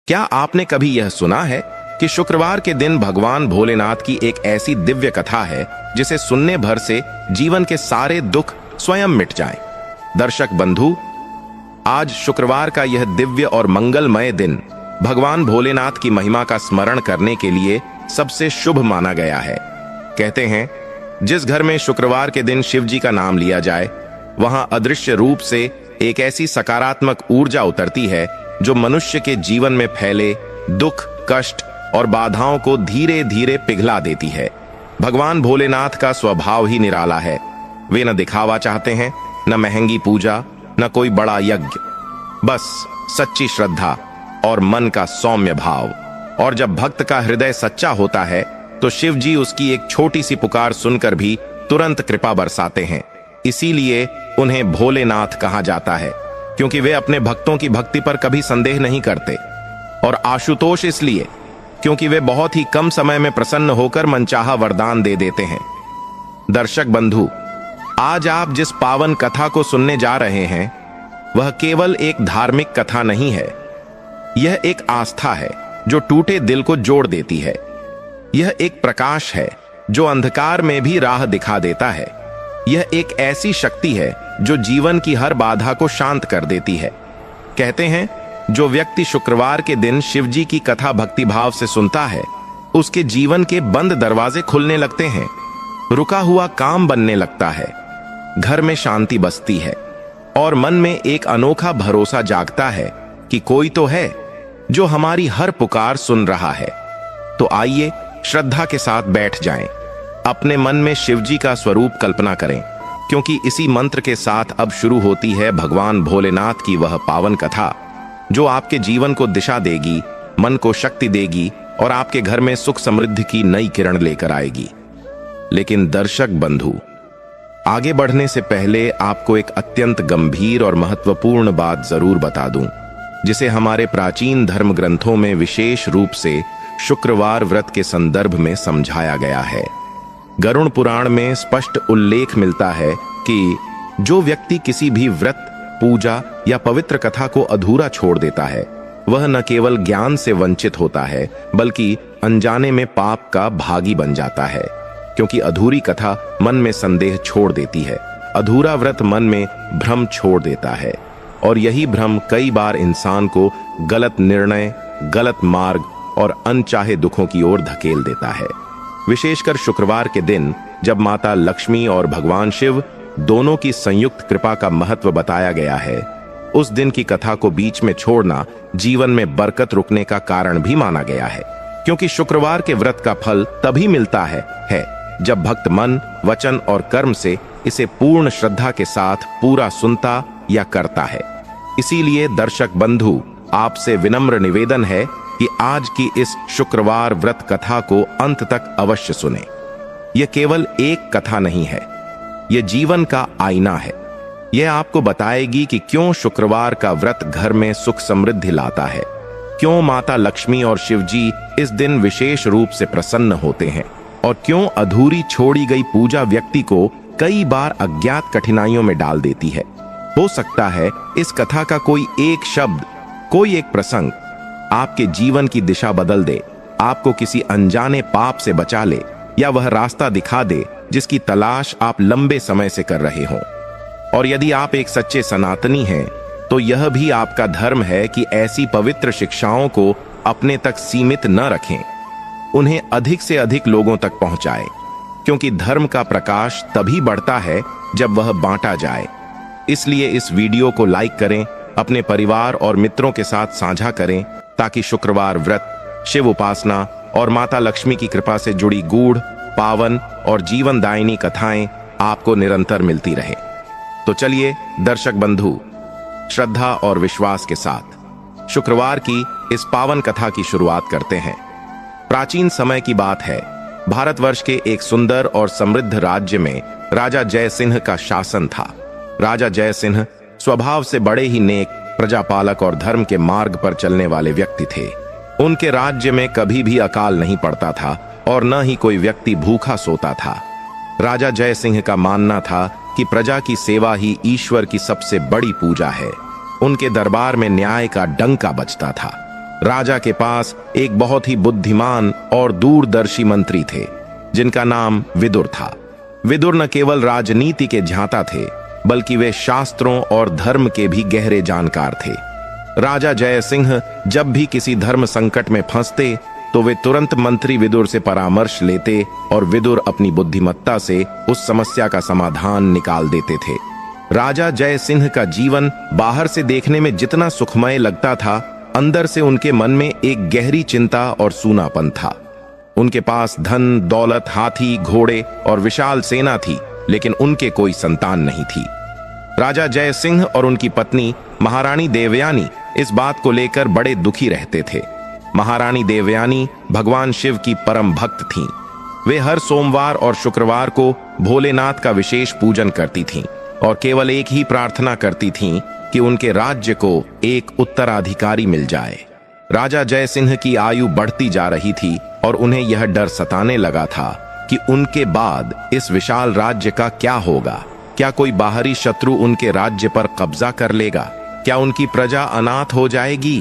क्या आपने कभी यह सुना है कि शुक्रवार के दिन भगवान भोलेनाथ की एक ऐसी दिव्य कथा है जिसे सुनने भर से जीवन के सारे दुख स्वयं मिट जाएं? दर्शक बंधु, आज शुक्रवार का यह दिव्य और मंगलमय दिन भगवान भोलेनाथ की महिमा का स्मरण करने के लिए सबसे शुभ माना गया है। कहते हैं, जिस घर में शुक्रवार के दिन शिव जी का नाम लिया जाए, वहां अदृश्य रूप से एक ऐसी सकारात्मक ऊर्जा उतरती है जो मनुष्य के जीवन में फैले दुख, कष्ट और बाधाओं को धीरे धीरे पिघला देती है। भगवान भोलेनाथ का स्वभाव ही निराला है। वे न दिखावा चाहते हैं, न महंगी पूजा, न कोई बड़ा यज्ञ, बस सच्ची श्रद्धा और मन का सौम्य भाव। और जब भक्त का हृदय सच्चा होता है तो शिव जी उसकी एक छोटी सी पुकार सुनकर भी तुरंत कृपा बरसाते हैं। इसीलिए उन्हें भोलेनाथ कहा जाता है, क्योंकि वे अपने भक्तों की भक्ति पर कभी संदेह नहीं करते। और आशुतोष इसलिए क्योंकि वे बहुत ही कम समय में प्रसन्न होकर मनचाहा वरदान दे देते हैं। दर्शक बंधु, आज आप जिस पावन कथा को सुनने जा रहे हैं वह केवल एक धार्मिक कथा नहीं है। यह एक आस्था है जो टूटे दिल को जोड़ देती है। यह एक प्रकाश है जो अंधकार में भी राह दिखा देता है। यह एक ऐसी शक्ति है जो जीवन की हर बाधा को शांत कर देती है। कहते हैं, जो व्यक्ति शुक्रवार के दिन शिव जी की कथा भक्तिभाव से सुनता है, उसके जीवन के बंद दरवाजे खुलने लगते हैं, रुका हुआ काम बनने लगता है, घर में शांति बसती है और मन में एक अनोखा भरोसा जागता है कि कोई तो है जो हमारी हर पुकार सुन रहा है। तो आइए श्रद्धा के साथ बैठ जाएं, अपने मन में शिव जी का स्वरूप कल्पना करें, क्योंकि इसी मंत्र के साथ अब शुरू होती है भगवान भोलेनाथ की वह पावन कथा जो आपके जीवन को दिशा देगी, मन को शक्ति देगी और आपके घर में सुख समृद्धि की नई किरण लेकर आएगी। लेकिन दर्शक बंधु, आगे बढ़ने से पहले आपको एक अत्यंत गंभीर और महत्वपूर्ण बात जरूर बता दूं, जिसे हमारे प्राचीन धर्म ग्रंथों में विशेष रूप से शुक्रवार व्रत के संदर्भ में समझाया गया है। गरुड़ पुराण में स्पष्ट उल्लेख मिलता है कि जो व्यक्ति किसी भी व्रत, पूजा या पवित्र कथा को अधूरा छोड़ देता है, वह न केवल ज्ञान से वंचित होता है बल्कि अनजाने में पाप का भागी बन जाता है। क्योंकि अधूरी कथा मन में संदेह छोड़ देती है, अधूरा व्रत मन में भ्रम छोड़ देता है, और यही भ्रम कई बार इंसान को गलत निर्णय, गलत मार्ग और अनचाहे दुखों की ओर धकेल देता है। विशेषकर शुक्रवार के दिन, जब माता लक्ष्मी और भगवान शिव दोनों की संयुक्त कृपा का महत्व बताया गया है, उस दिन की कथा को बीच में छोड़ना जीवन में बरकत रुकने का कारण भी माना गया है। क्योंकि शुक्रवार के व्रत का फल तभी मिलता है जब भक्त मन, वचन और कर्म से इसे पूर्ण श्रद्धा के साथ पूरा सुनता या करता है। इसीलिए दर्शक बंधु, आपसे विनम्र निवेदन है कि आज की इस शुक्रवार व्रत कथा को अंत तक अवश्य सुने। यह केवल एक कथा नहीं है, यह जीवन का आईना है। यह आपको बताएगी कि क्यों शुक्रवार का व्रत घर में सुख समृद्धि लाता है, क्यों माता लक्ष्मी और शिव जी इस दिन विशेष रूप से प्रसन्न होते हैं, और क्यों अधूरी छोड़ी गई पूजा व्यक्ति को कई बार अज्ञात कठिनाइयों में डाल देती है। हो सकता है इस कथा का कोई एक शब्द, कोई एक प्रसंग आपके जीवन की दिशा बदल दे, आपको किसी अनजाने पाप से बचा ले, या वह रास्ता दिखा दे जिसकी तलाश आप लंबे समय से कर रहे हों। और यदि आप एक सच्चे सनातनी हैं, तो यह भी आपका धर्म है कि ऐसी पवित्र शिक्षाओं को अपने तक सीमित न रखें, उन्हें अधिक से अधिक लोगों तक पहुंचाएं, क्योंकि धर्म का प्रकाश तभी बढ़ता है जब वह बांटा जाए। इसलिए इस वीडियो को लाइक करें, अपने परिवार और मित्रों के साथ साझा करें, ताकि शुक्रवार व्रत, शिव उपासना और माता लक्ष्मी की कृपा से जुड़ी गूढ़, पावन और जीवनदायिनी कथाएं आपको निरंतर मिलती रहे। तो चलिए दर्शक बंधु, श्रद्धा और विश्वास के साथ शुक्रवार की इस पावन कथा की शुरुआत करते हैं। प्राचीन समय की बात है, भारतवर्ष के एक सुंदर और समृद्ध राज्य में राजा जय सिंह का शासन था। राजा जय सिंह स्वभाव से बड़े ही नेक, प्रजापालक और धर्म के मार्ग पर चलने वाले व्यक्ति थे। उनके राज्य में कभी भी अकाल नहीं पड़ता था और न ही कोई व्यक्ति भूखा सोता था। राजा जय सिंह का मानना था कि प्रजा की सेवा ही ईश्वर की सबसे बड़ी पूजा है। उनके दरबार में न्याय का डंका बजता था। राजा के पास एक बहुत ही बुद्धिमान और दूरदर्शी मंत्री थे जिनका नाम विदुर था। विदुर न केवल राजनीति के ज्ञाता थे बल्कि वे शास्त्रों और धर्म के भी गहरे जानकार थे। राजा जय सिंह जब भी किसी धर्म संकट में फंसते तो वे तुरंत मंत्री विदुर से परामर्श लेते और विदुर अपनी बुद्धिमत्ता से उस समस्या का समाधान निकाल देते थे। राजा जय सिंह का जीवन बाहर से देखने में जितना सुखमय लगता था, अंदर से उनके मन में एक गहरी चिंता और सूनापन था। उनके पास धन, दौलत, हाथी, घोड़े और विशाल सेना थी, लेकिन उनके कोई संतान नहीं थी। राजा जय सिंह और उनकी पत्नी महारानी देवयानी इस बात को लेकर बड़े दुखी रहते थे। महारानी देवयानी भगवान शिव की परम भक्त थीं। वे हर सोमवार और शुक्रवार को भोलेनाथ का विशेष पूजन करती थीं और केवल एक ही प्रार्थना करती थीं कि उनके राज्य को एक उत्तराधिकारी मिल जाए। राजा जय सिंह की आयु बढ़ती जा रही थी और उन्हें यह डर सताने लगा था कि उनके बाद इस विशाल राज्य का क्या होगा। क्या कोई बाहरी शत्रु उनके राज्य पर कब्जा कर लेगा? क्या उनकी प्रजा अनाथ हो जाएगी?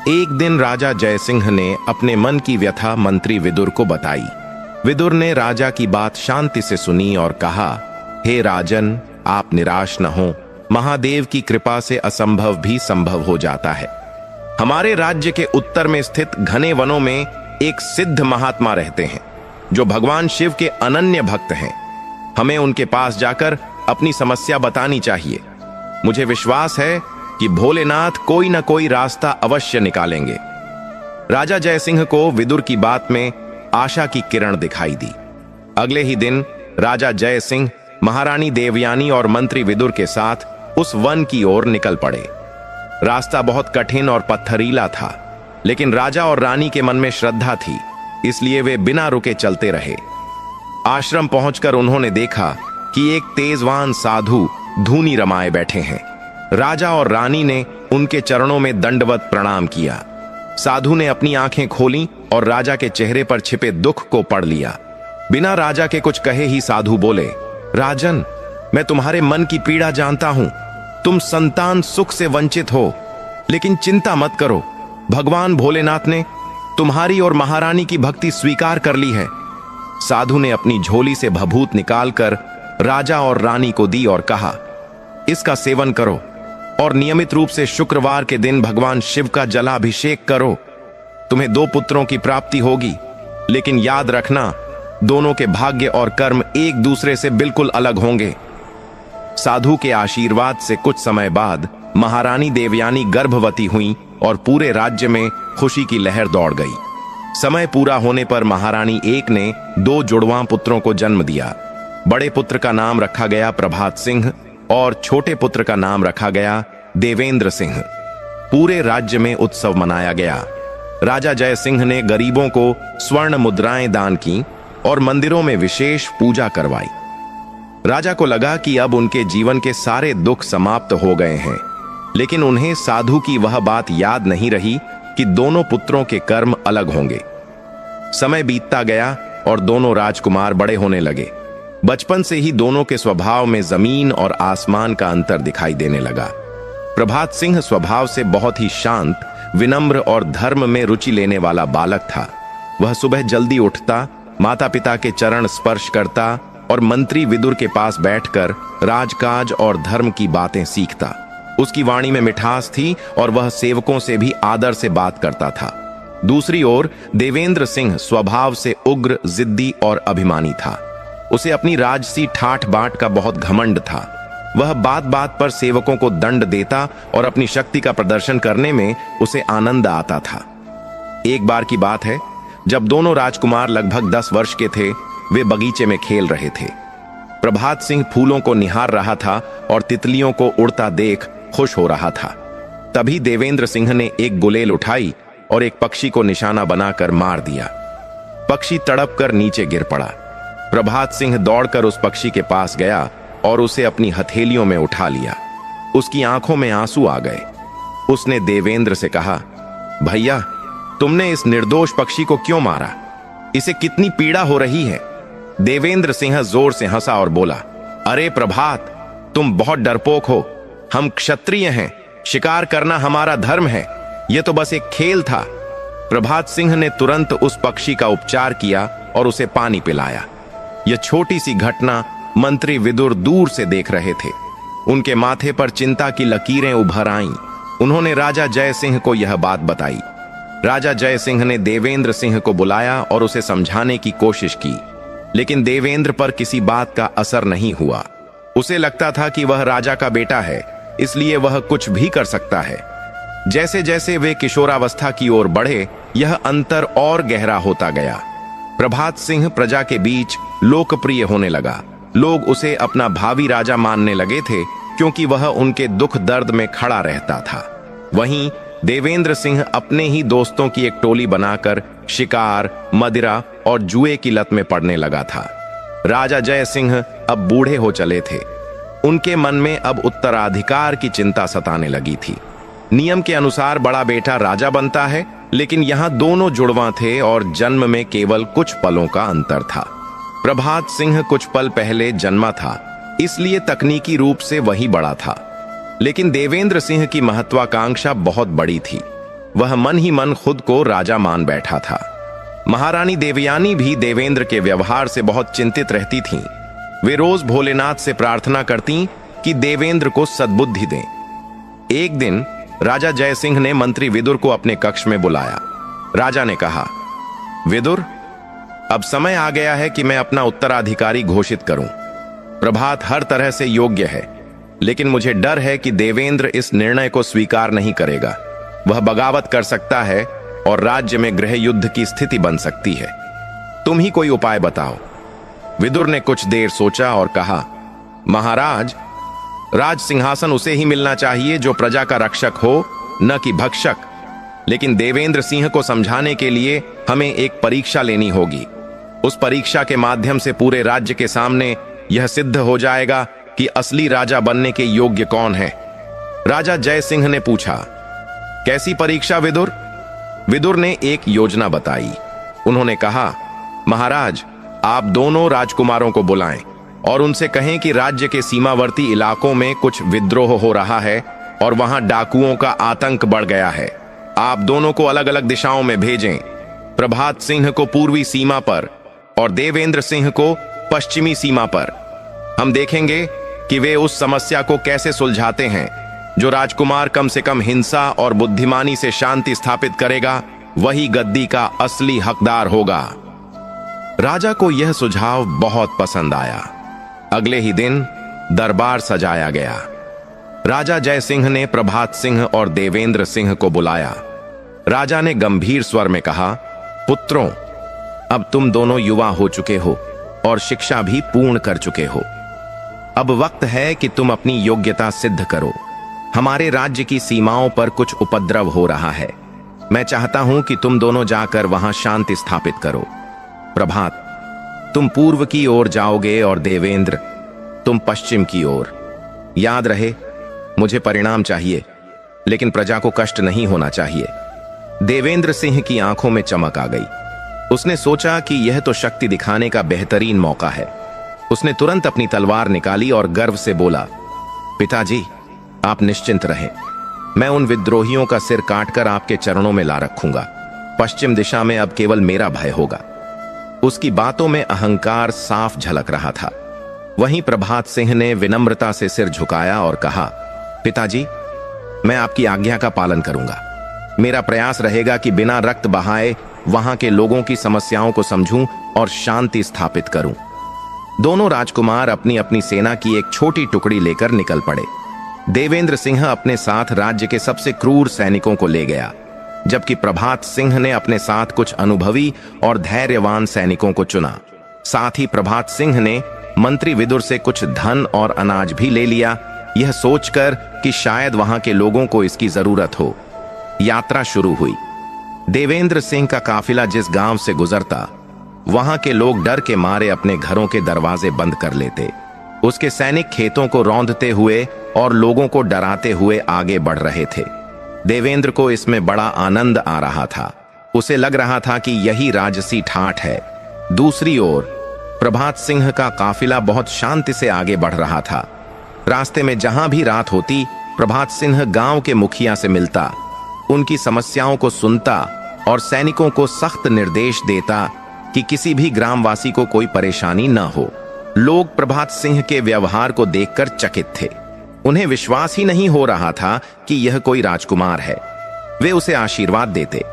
एक दिन राजा जय सिंह ने अपने मन की व्यथा मंत्री विदुर को बताई। विदुर ने राजा की बात शांति से सुनी और कहा, हे राजन, आप निराश न हो। महादेव की कृपा से असंभव भी संभव हो जाता है। हमारे राज्य के उत्तर में स्थित घने वनों में एक सिद्ध महात्मा रहते हैं जो भगवान शिव के अनन्य भक्त हैं। हमें उनके पास जाकर अपनी समस्या बतानी चाहिए। मुझे विश्वास है कि भोलेनाथ कोई न कोई रास्ता अवश्य निकालेंगे। राजा जय सिंह को विदुर की बात में आशा की किरण दिखाई दी। अगले ही दिन राजा जय सिंह महारानी देवयानी और मंत्री विदुर के साथ उस वन की ओर निकल पड़े। रास्ता बहुत कठिन और पत्थरीला था, लेकिन राजा और रानी के मन में श्रद्धा थी, इसलिए वे बिना रुके चलते रहे। आश्रम पहुंचकर उन्होंने देखा कि एक तेजवान साधु धूनी रमाए बैठे हैं। राजा और रानी ने उनके चरणों में दंडवत प्रणाम किया। साधु ने अपनी आंखें खोलीं और राजा के चेहरे पर छिपे दुख को पढ़ लिया। बिना राजा के कुछ कहे ही साधु बोले, राजन, मैं तुम्हारे मन की पीड़ा जानता हूं। तुम संतान सुख से वंचित हो, लेकिन चिंता मत करो। भगवान भोलेनाथ ने तुम्हारी और महारानी की भक्ति स्वीकार कर ली है। साधु ने अपनी झोली से भभूत निकालकर राजा और रानी को दी और कहा, इसका सेवन करो और नियमित रूप से शुक्रवार के दिन भगवान शिव का जलाभिषेक करो। तुम्हें 2 पुत्रों की प्राप्ति होगी, लेकिन याद रखना, दोनों के भाग्य और कर्म एक दूसरे से बिल्कुल अलग होंगे। साधु के आशीर्वाद से कुछ समय बाद महारानी देवयानी गर्भवती हुई और पूरे राज्य में खुशी की लहर दौड़ गई। समय पूरा होने पर महारानी एक ने 2 जुड़वां पुत्रों को जन्म दिया। बड़े पुत्र का नाम रखा गया प्रभात सिंह और छोटे पुत्र का नाम रखा गया देवेंद्र सिंह। पूरे राज्य में उत्सव मनाया गया। राजा जय सिंह ने गरीबों को स्वर्ण मुद्राएं दान की और मंदिरों में विशेष पूजा करवाई। राजा को लगा कि अब उनके जीवन के सारे दुख समाप्त हो गए हैं, लेकिन उन्हें साधु की वह बात याद नहीं रही कि दोनों पुत्रों के कर्म अलग होंगे। समय बीतता गया और दोनों राजकुमार बड़े होने लगे। बचपन से ही दोनों के स्वभाव में जमीन और आसमान का अंतर दिखाई देने लगा। प्रभात सिंह स्वभाव से बहुत ही शांत, विनम्र और धर्म में रुचि लेने वाला बालक था। वह सुबह जल्दी उठता, माता पिता के चरण स्पर्श करता और मंत्री विदुर के पास बैठकर राजकाज और धर्म की बातें सीखता। उसकी वाणी में मिठास थी और वह सेवकों से भी आदर से बात करता था। दूसरी ओर देवेंद्र सिंह स्वभाव से उग्र, जिद्दी और अभिमानी था। उसे अपनी राजसी ठाठ बाट का बहुत घमंड था। वह बात बात पर सेवकों को दंड देता और अपनी शक्ति का प्रदर्शन करने में उसे आनंद आता था। एक बार की बात है, जब दोनों राजकुमार लगभग 10 वर्ष के थे, वे बगीचे में खेल रहे थे। प्रभात सिंह फूलों को निहार रहा था और तितलियों को उड़ता देख खुश हो रहा था। तभी देवेंद्र सिंह ने एक गुलेल उठाई और एक पक्षी को निशाना बनाकर मार दिया। पक्षी तड़प कर नीचे गिर पड़ा। प्रभात सिंह दौड़कर उस पक्षी के पास गया और उसे अपनी हथेलियों में उठा लिया। उसकी आंखों में आंसू आ गए। उसने देवेंद्र से कहा, भैया, तुमने इस निर्दोष पक्षी को क्यों मारा? इसे कितनी पीड़ा हो रही है। देवेंद्र सिंह जोर से हंसा और बोला, अरे प्रभात, तुम बहुत डरपोक हो। हम क्षत्रिय हैं, शिकार करना हमारा धर्म है। यह तो बस एक खेल था। प्रभात सिंह ने तुरंत उस पक्षी का उपचार किया और उसे पानी पिलाया। यह छोटी सी घटना मंत्री विदुर दूर से देख रहे थे। उनके माथे पर चिंता की लकीरें उभर आईं। उन्होंने राजा जय सिंह को यह बात बताई। राजा जय सिंह ने देवेंद्र सिंह को बुलाया और उसे समझाने की कोशिश की, लेकिन देवेंद्र पर किसी बात का असर नहीं हुआ। उसे लगता था कि वह राजा का बेटा है, इसलिए वह कुछ भी कर सकता है। जैसे जैसे वे किशोरावस्था की ओर बढ़े, यह अंतर और गहरा होता गया। प्रभात सिंह प्रजा के बीच लोकप्रिय होने लगा। लोग उसे अपना भावी राजा मानने लगे थे, क्योंकि वह उनके दुख दर्द में खड़ा रहता था। वहीं देवेंद्र सिंह अपने ही दोस्तों की एक टोली बनाकर शिकार, मदिरा और जुए की लत में पड़ने लगा था। राजा जय सिंह अब बूढ़े हो चले थे। उनके मन में अब उत्तराधिकार की चिंता सताने लगी थी। नियम के अनुसार बड़ा बेटा राजा बनता है, लेकिन यहां दोनों जुड़वां थे और जन्म में केवल कुछ पलों का अंतर था। प्रभात सिंह कुछ पल पहले जन्मा था, इसलिए तकनीकी रूप से वही बड़ा था। लेकिन देवेंद्र सिंह की महत्वाकांक्षा बहुत बड़ी थी। वह मन ही मन खुद को राजा मान बैठा था। महारानी देवयानी भी देवेंद्र के व्यवहार से बहुत चिंतित रहती थीं। वे रोज भोलेनाथ से प्रार्थना करती कि देवेंद्र को सद्बुद्धि दें। एक दिन राजा जय सिंह ने मंत्री विदुर को अपने कक्ष में बुलाया। राजा ने कहा, विदुर, अब समय आ गया है कि मैं अपना उत्तराधिकारी घोषित करूं। प्रभात हर तरह से योग्य है, लेकिन मुझे डर है कि देवेंद्र इस निर्णय को स्वीकार नहीं करेगा। वह बगावत कर सकता है और राज्य में गृह युद्ध की स्थिति बन सकती है। तुम ही कोई उपाय बताओ। विदुर ने कुछ देर सोचा और कहा, महाराज, राज सिंहासन उसे ही मिलना चाहिए जो प्रजा का रक्षक हो, न कि भक्षक। लेकिन देवेंद्र सिंह को समझाने के लिए हमें एक परीक्षा लेनी होगी। उस परीक्षा के माध्यम से पूरे राज्य के सामने यह सिद्ध हो जाएगा कि असली राजा बनने के योग्य कौन है। राजा जय सिंह ने पूछा, कैसी परीक्षा विदुर? विदुर ने एक योजना बताई। उन्होंने कहा, महाराज, आप दोनों राजकुमारों को बुलाएं और उनसे कहें कि राज्य के सीमावर्ती इलाकों में कुछ विद्रोह हो रहा है और वहां डाकुओं का आतंक बढ़ गया है। आप दोनों को अलग अलग दिशाओं में भेजें। प्रभात सिंह को पूर्वी सीमा पर और देवेंद्र सिंह को पश्चिमी सीमा पर। हम देखेंगे कि वे उस समस्या को कैसे सुलझाते हैं। जो राजकुमार कम से कम हिंसा और बुद्धिमानी से शांति स्थापित करेगा, वही गद्दी का असली हकदार होगा। राजा को यह सुझाव बहुत पसंद आया। अगले ही दिन दरबार सजाया गया। राजा जय सिंह ने प्रभात सिंह और देवेंद्र सिंह को बुलाया। राजा ने गंभीर स्वर में कहा, पुत्रों, अब तुम दोनों युवा हो चुके हो और शिक्षा भी पूर्ण कर चुके हो। अब वक्त है कि तुम अपनी योग्यता सिद्ध करो। हमारे राज्य की सीमाओं पर कुछ उपद्रव हो रहा है। मैं चाहता हूं कि तुम दोनों जाकर वहां शांति स्थापित करो। प्रभात, तुम पूर्व की ओर जाओगे और देवेंद्र, तुम पश्चिम की ओर। याद रहे, मुझे परिणाम चाहिए, लेकिन प्रजा को कष्ट नहीं होना चाहिए। देवेंद्र सिंह की आंखों में चमक आ गई। उसने सोचा कि यह तो शक्ति दिखाने का बेहतरीन मौका है। उसने तुरंत अपनी तलवार निकाली और गर्व से बोला, पिताजी, आप निश्चिंत रहें। मैं उन विद्रोहियों का सिर काटकर आपके चरणों में ला रखूंगा। पश्चिम दिशा में अब केवल मेरा भय होगा। उसकी बातों में अहंकार साफ झलक रहा था। वहीं प्रभात सिंह ने विनम्रता से सिर झुकाया और कहा, पिताजी, मैं आपकी आज्ञा का पालन करूंगा। मेरा प्रयास रहेगा कि बिना रक्त बहाए वहां के लोगों की समस्याओं को समझूं और शांति स्थापित करूं। दोनों राजकुमार अपनी अपनी सेना की एक छोटी टुकड़ी लेकर निकल पड़े। देवेंद्र सिंह अपने साथ राज्य के सबसे क्रूर सैनिकों को ले गया, जबकि प्रभात सिंह ने अपने साथ कुछ अनुभवी और धैर्यवान सैनिकों को चुना। साथ ही प्रभात सिंह ने मंत्री विदुर से कुछ धन और अनाज भी ले लिया, यह सोचकर कि शायद वहां के लोगों को इसकी जरूरत हो। यात्रा शुरू हुई। देवेंद्र सिंह का काफिला जिस गांव से गुजरता, वहां के लोग डर के मारे अपने घरों के दरवाजे बंद कर लेते। उसके सैनिक खेतों को रौंदते हुए और लोगों को डराते हुए आगे बढ़ रहे थे। देवेंद्र को इसमें बड़ा आनंद आ रहा था। उसे लग रहा था कि यही राजसी ठाठ है। दूसरी ओर प्रभात सिंह का काफिला बहुत शांति से आगे बढ़ रहा था। रास्ते में जहां भी रात होती, प्रभात सिंह गांव के मुखिया से मिलता, उनकी समस्याओं को सुनता और सैनिकों को सख्त निर्देश देता कि किसी भी ग्रामवासी को कोई परेशानी न हो। लोग प्रभात सिंह के व्यवहार को देखकर चकित थे। उन्हें विश्वास ही नहीं हो रहा था कि यह कोई राजकुमार है। वे उसे आशीर्वाद देते।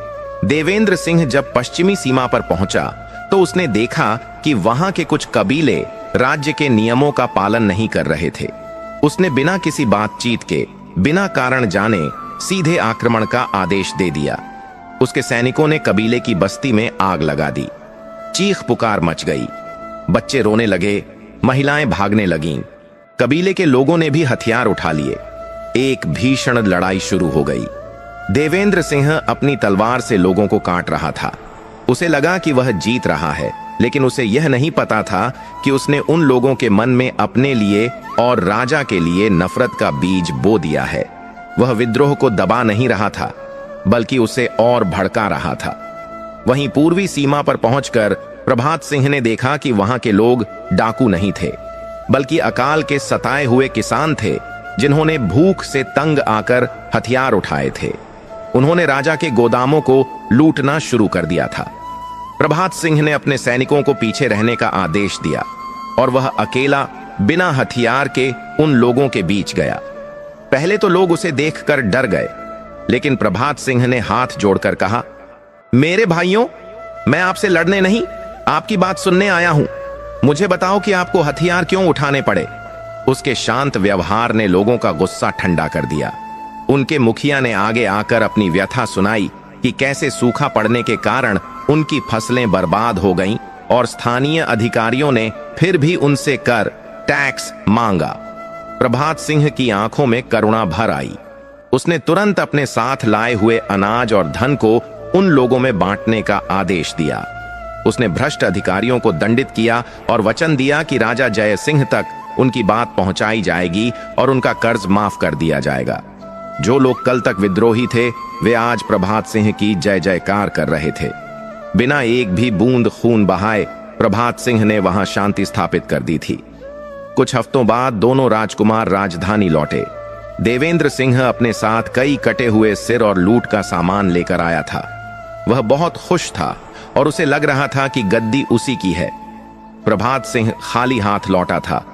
देवेंद्र सिंह जब पश्चिमी सीमा पर पहुंचा तो उसने देखा कि वहां के कुछ कबीले राज्य के नियमों का पालन नहीं कर रहे थे। उसने बिना किसी बातचीत के, बिना कारण जाने सीधे आक्रमण का आदेश दे दिया। उसके सैनिकों ने कबीले की बस्ती में आग लगा दी। चीख पुकार मच गई। बच्चे रोने लगे, महिलाएं भागने लगीं। कबीले के लोगों ने भी हथियार उठा लिए। एक भीषण लड़ाई शुरू हो गई। देवेंद्र सिंह अपनी तलवार से लोगों को काट रहा था। उसे लगा कि वह जीत रहा है, लेकिन उसे यह नहीं पता था कि उसने उन लोगों के मन में अपने लिए और राजा के लिए नफरत का बीज बो दिया है। वह विद्रोह को दबा नहीं रहा था, बल्कि उसे और भड़का रहा था। वहीं पूर्वी सीमा पर पहुंचकर प्रभात सिंह ने देखा कि वहां के लोग डाकू नहीं थे, बल्कि अकाल के सताए हुए किसान थे, जिन्होंने भूख से तंग आकर हथियार उठाए थे। उन्होंने राजा के गोदामों को लूटना शुरू कर दिया था। प्रभात सिंह ने अपने सैनिकों को पीछे रहने का आदेश दिया और वह अकेला बिना हथियार के उन लोगों के बीच गया। पहले तो लोग उसे देखकर डर गए, लेकिन प्रभात सिंह ने हाथ जोड़कर कहा, मेरे भाइयों, मैं आपसे लड़ने नहीं, आपकी बात सुनने आया हूं। मुझे बताओ कि आपको हथियार क्यों उठाने पड़े। उसके शांत व्यवहार ने लोगों का गुस्सा ठंडा कर दिया। उनके मुखिया ने आगे आकर अपनी व्यथा सुनाई कि कैसे सूखा पड़ने के कारण उनकी फसलें बर्बाद हो गईं और स्थानीय अधिकारियों ने फिर भी उनसे कर टैक्स मांगा। प्रभात सिंह की आंखों में करुणा भर आई। उसने तुरंत अपने साथ लाए हुए अनाज और धन को उन लोगों में बांटने का आदेश दिया। उसने भ्रष्ट अधिकारियों को दंडित किया और वचन दिया कि राजा जय सिंह तक उनकी बात पहुंचाई जाएगी और उनका कर्ज माफ कर दिया जाएगा। जो लोग कल तक विद्रोही थे, वे आज प्रभात सिंह की जय जयकार कर रहे थे। बिना एक भी बूंद खून बहाए प्रभात सिंह ने वहां शांति स्थापित कर दी थी। कुछ हफ्तों बाद दोनों राजकुमार राजधानी लौटे। देवेंद्र सिंह अपने साथ कई कटे हुए सिर और लूट का सामान लेकर आया था। वह बहुत खुश था और उसे लग रहा था कि गद्दी उसी की है। प्रभात सिंह खाली हाथ लौटा था,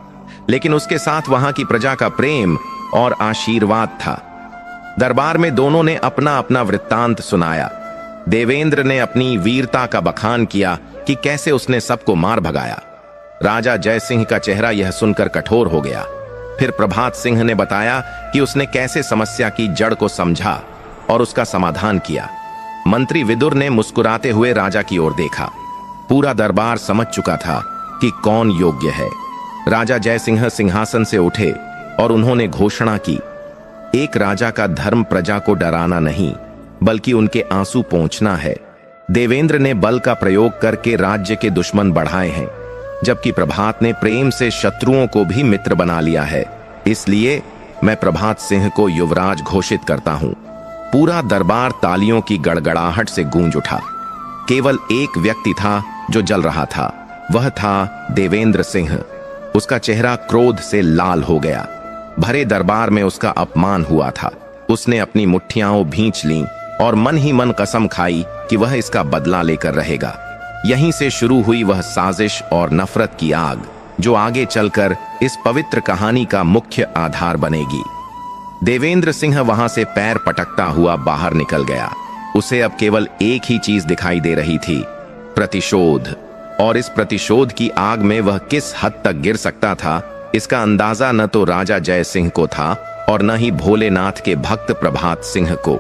लेकिन उसके साथ वहां की प्रजा का प्रेम और आशीर्वाद था। दरबार में दोनों ने अपना अपना वृत्तांत सुनाया। देवेंद्र ने अपनी वीरता का बखान किया कि कैसे उसने सबको मार भगाया। राजा जय सिंह का चेहरा यह सुनकर कठोर हो गया। फिर प्रभात सिंह ने बताया कि उसने कैसे समस्या की जड़ को समझा और उसका समाधान किया। मंत्री विदुर ने मुस्कुराते हुए राजा की ओर देखा। पूरा दरबार समझ चुका था कि कौन योग्य है। राजा जय सिंह सिंहासन से उठे और उन्होंने घोषणा की, एक राजा का धर्म प्रजा को डराना नहीं, बल्कि उनके आंसू पोंछना है। देवेंद्र ने बल का प्रयोग करके राज्य के दुश्मन बढ़ाए हैं, जबकि प्रभात ने प्रेम से शत्रुओं को भी मित्र बना लिया है। इसलिए मैं प्रभात सिंह को युवराज घोषित करता हूं। पूरा दरबार तालियों की गड़गड़ाहट से गूंज उठा। केवल एक व्यक्ति था जो जल रहा था। वह था देवेंद्र सिंह। उसका चेहरा क्रोध से लाल हो गया। भरे दरबार में उसका अपमान हुआ था। उसने अपनी मुट्ठियां भींच लीं और मन ही मन कसम खाई कि वह इसका बदला लेकर रहेगा। यहीं से शुरू हुई वह साजिश और नफरत की आग, जो आगे चलकर इस पवित्र कहानी का मुख्य आधार बनेगी। देवेंद्र सिंह वहां से पैर पटकता हुआ बाहर निकल गया। उसे अब केवल एक ही चीज दिखाई दे रही थी, प्रतिशोध। और इस प्रतिशोध की आग में वह किस हद तक गिर सकता था, इसका अंदाजा न तो राजा जय सिंह को था और न ही भोलेनाथ के भक्त प्रभात सिंह को।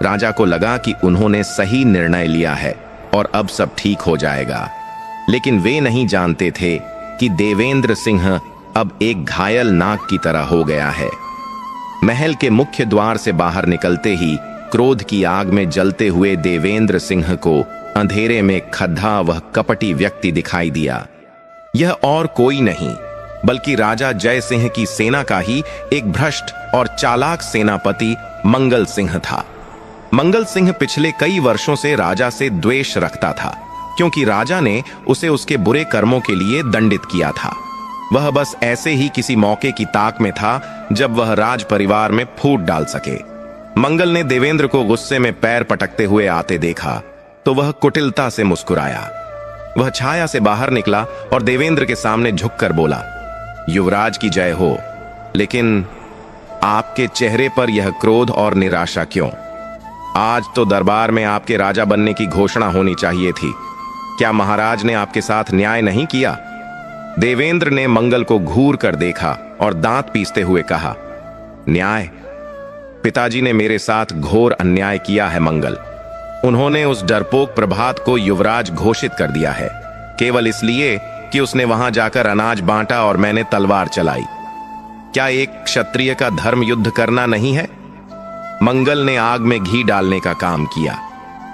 राजा को लगा कि उन्होंने सही निर्णय लिया है और अब सब ठीक हो जाएगा। लेकिन वे नहीं जानते थे कि देवेंद्र सिंह अब एक घायल नाग की तरह हो गया है। महल के मुख्य द्वार से बाहर निकलते ही क्रोध की आग में जलते हुए देवेंद्र सिंह को अंधेरे में खद्धा वह कपटी व्यक्ति दिखाई दिया। यह और कोई नहीं बल्कि राजा जय सिंह की सेना का ही एक भ्रष्ट और चालाक सेनापति मंगल सिंह था। मंगल सिंह पिछले कई वर्षों से राजा से द्वेष रखता था, क्योंकि राजा ने उसे उसके बुरे कर्मों के लिए दंडित किया था। वह बस ऐसे ही किसी मौके की ताक में था जब वह राज परिवार में फूट डाल सके। मंगल ने देवेंद्र को गुस्से में पैर पटकते हुए आते देखा तो वह कुटिलता से मुस्कुराया। वह छाया से बाहर निकला और देवेंद्र के सामने झुककर बोला, युवराज की जय हो, लेकिन आपके चेहरे पर यह क्रोध और निराशा क्यों? आज तो दरबार में आपके राजा बनने की घोषणा होनी चाहिए थी। क्या महाराज ने आपके साथ न्याय नहीं किया? देवेंद्र ने मंगल को घूर कर देखा और दांत पीसते हुए कहा, न्याय? पिताजी ने मेरे साथ घोर अन्याय किया है मंगल। उन्होंने उस डरपोक प्रभात को युवराज घोषित कर दिया है, केवल इसलिए कि उसने वहां जाकर अनाज बांटा और मैंने तलवार चलाई। क्या एक क्षत्रिय का धर्म युद्ध करना नहीं है? मंगल ने आग में घी डालने का काम किया।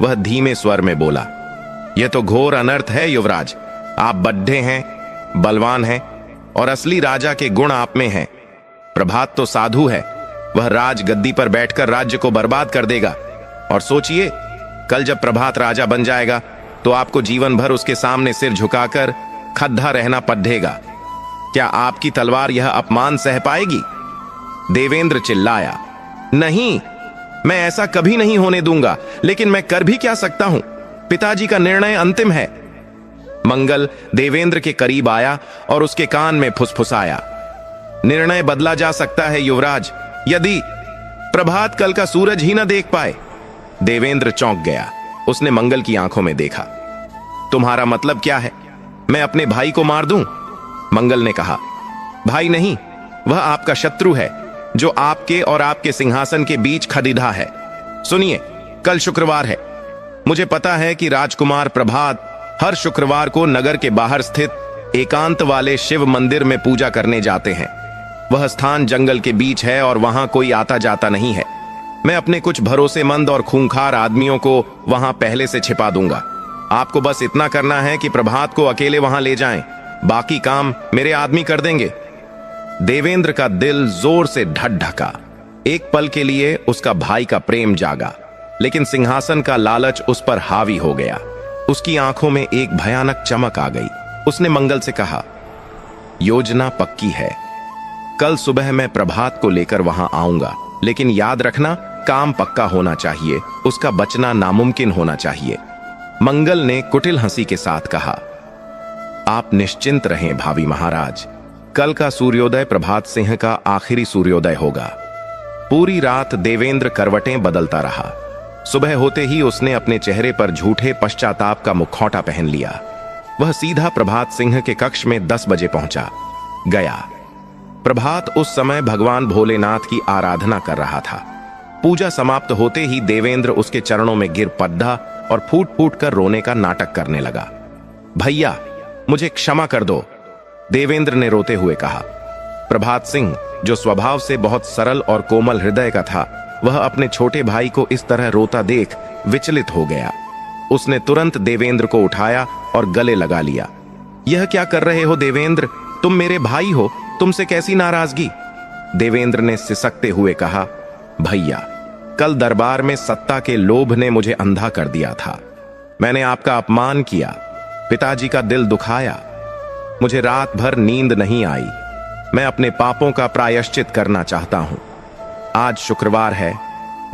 वह धीमे स्वर में बोला, यह तो घोर अनर्थ है युवराज। आप बड्ढे हैं, बलवान हैं और असली राजा के गुण आप में हैं। प्रभात तो साधु है, वह राज गद्दी पर बैठकर राज्य को बर्बाद कर देगा। और सोचिए, कल जब प्रभात राजा बन जाएगा तो आपको जीवन भर उसके सामने सिर झुकाकर खद्धा रहना पड़ेगा। क्या आपकी तलवार यह अपमान सह पाएगी? देवेंद्र चिल्लाया, नहीं, मैं ऐसा कभी नहीं होने दूंगा, लेकिन मैं कर भी क्या सकता हूं? पिताजी का निर्णय अंतिम है। मंगल देवेंद्र के करीब आया और उसके कान में फुसफुसाया, निर्णय बदला जा सकता है युवराज, यदि प्रभात कल का सूरज ही न देख पाए। देवेंद्र चौंक गया। उसने मंगल की आंखों में देखा। तुम्हारा मतलब क्या है? मैं अपने भाई को मार दूं? मंगल ने कहा, भाई नहीं, वह आपका शत्रु है जो आपके और आपके सिंहासन के बीच खदीदा है। सुनिए, कल शुक्रवार है। मुझे पता है कि राजकुमार प्रभात हर शुक्रवार को नगर के बाहर स्थित एकांत वाले शिव मंदिर में पूजा करने जाते हैं। वह स्थान जंगल के बीच है और वहां कोई आता जाता नहीं है। मैं अपने कुछ भरोसेमंद और खूंखार आदमियों को वहां पहले से छिपा दूंगा। आपको बस इतना करना है कि प्रभात को अकेले वहां ले जाएं, बाकी काम मेरे आदमी कर देंगे। देवेंद्र का दिल जोर से ढकढका। एक पल के लिए उसका भाई का प्रेम जागा, लेकिन सिंहासन का लालच उस पर हावी हो गया। उसकी आंखों में एक भयानक चमक आ गई। उसने मंगल से कहा, योजना पक्की है। कल सुबह मैं प्रभात को लेकर वहां आऊंगा, लेकिन याद रखना, काम पक्का होना चाहिए, उसका बचना नामुमकिन होना चाहिए। मंगल ने कुटिल हंसी के साथ कहा, आप निश्चिंत रहें भावी महाराज, कल का सूर्योदय प्रभात सिंह का आखिरी सूर्योदय होगा। पूरी रात देवेंद्र करवटें बदलता रहा। सुबह होते ही उसने अपने चेहरे पर झूठे पश्चाताप का मुखौटा पहन लिया। वह सीधा प्रभात सिंह के कक्ष में 10 बजे पहुंचा। गया। प्रभात उस समय भगवान भोलेनाथ की आराधना कर रहा था। पूजा समाप्त होते ही देवेंद्र उसके चरणों में गिर पड़ा और फूट फूट कर रोने का नाटक करने लगा। भैया, मुझे क्षमा कर दो, देवेंद्र ने रोते हुए कहा। प्रभात सिंह, जो स्वभाव से बहुत सरल और कोमल हृदय का था, वह अपने छोटे भाई को इस तरह रोता देख विचलित हो गया। उसने तुरंत देवेंद्र को उठाया और गले लगा लिया। यह क्या कर रहे हो देवेंद्र? तुम मेरे भाई हो, तुमसे कैसी नाराजगी? देवेंद्र ने सिसकते हुए कहा, भैया, कल दरबार में सत्ता के लोभ ने मुझे अंधा कर दिया था। मैंने आपका अपमान किया, पिताजी का दिल दुखाया। मुझे रात भर नींद नहीं आई। मैं अपने पापों का प्रायश्चित करना चाहता हूं। आज शुक्रवार है।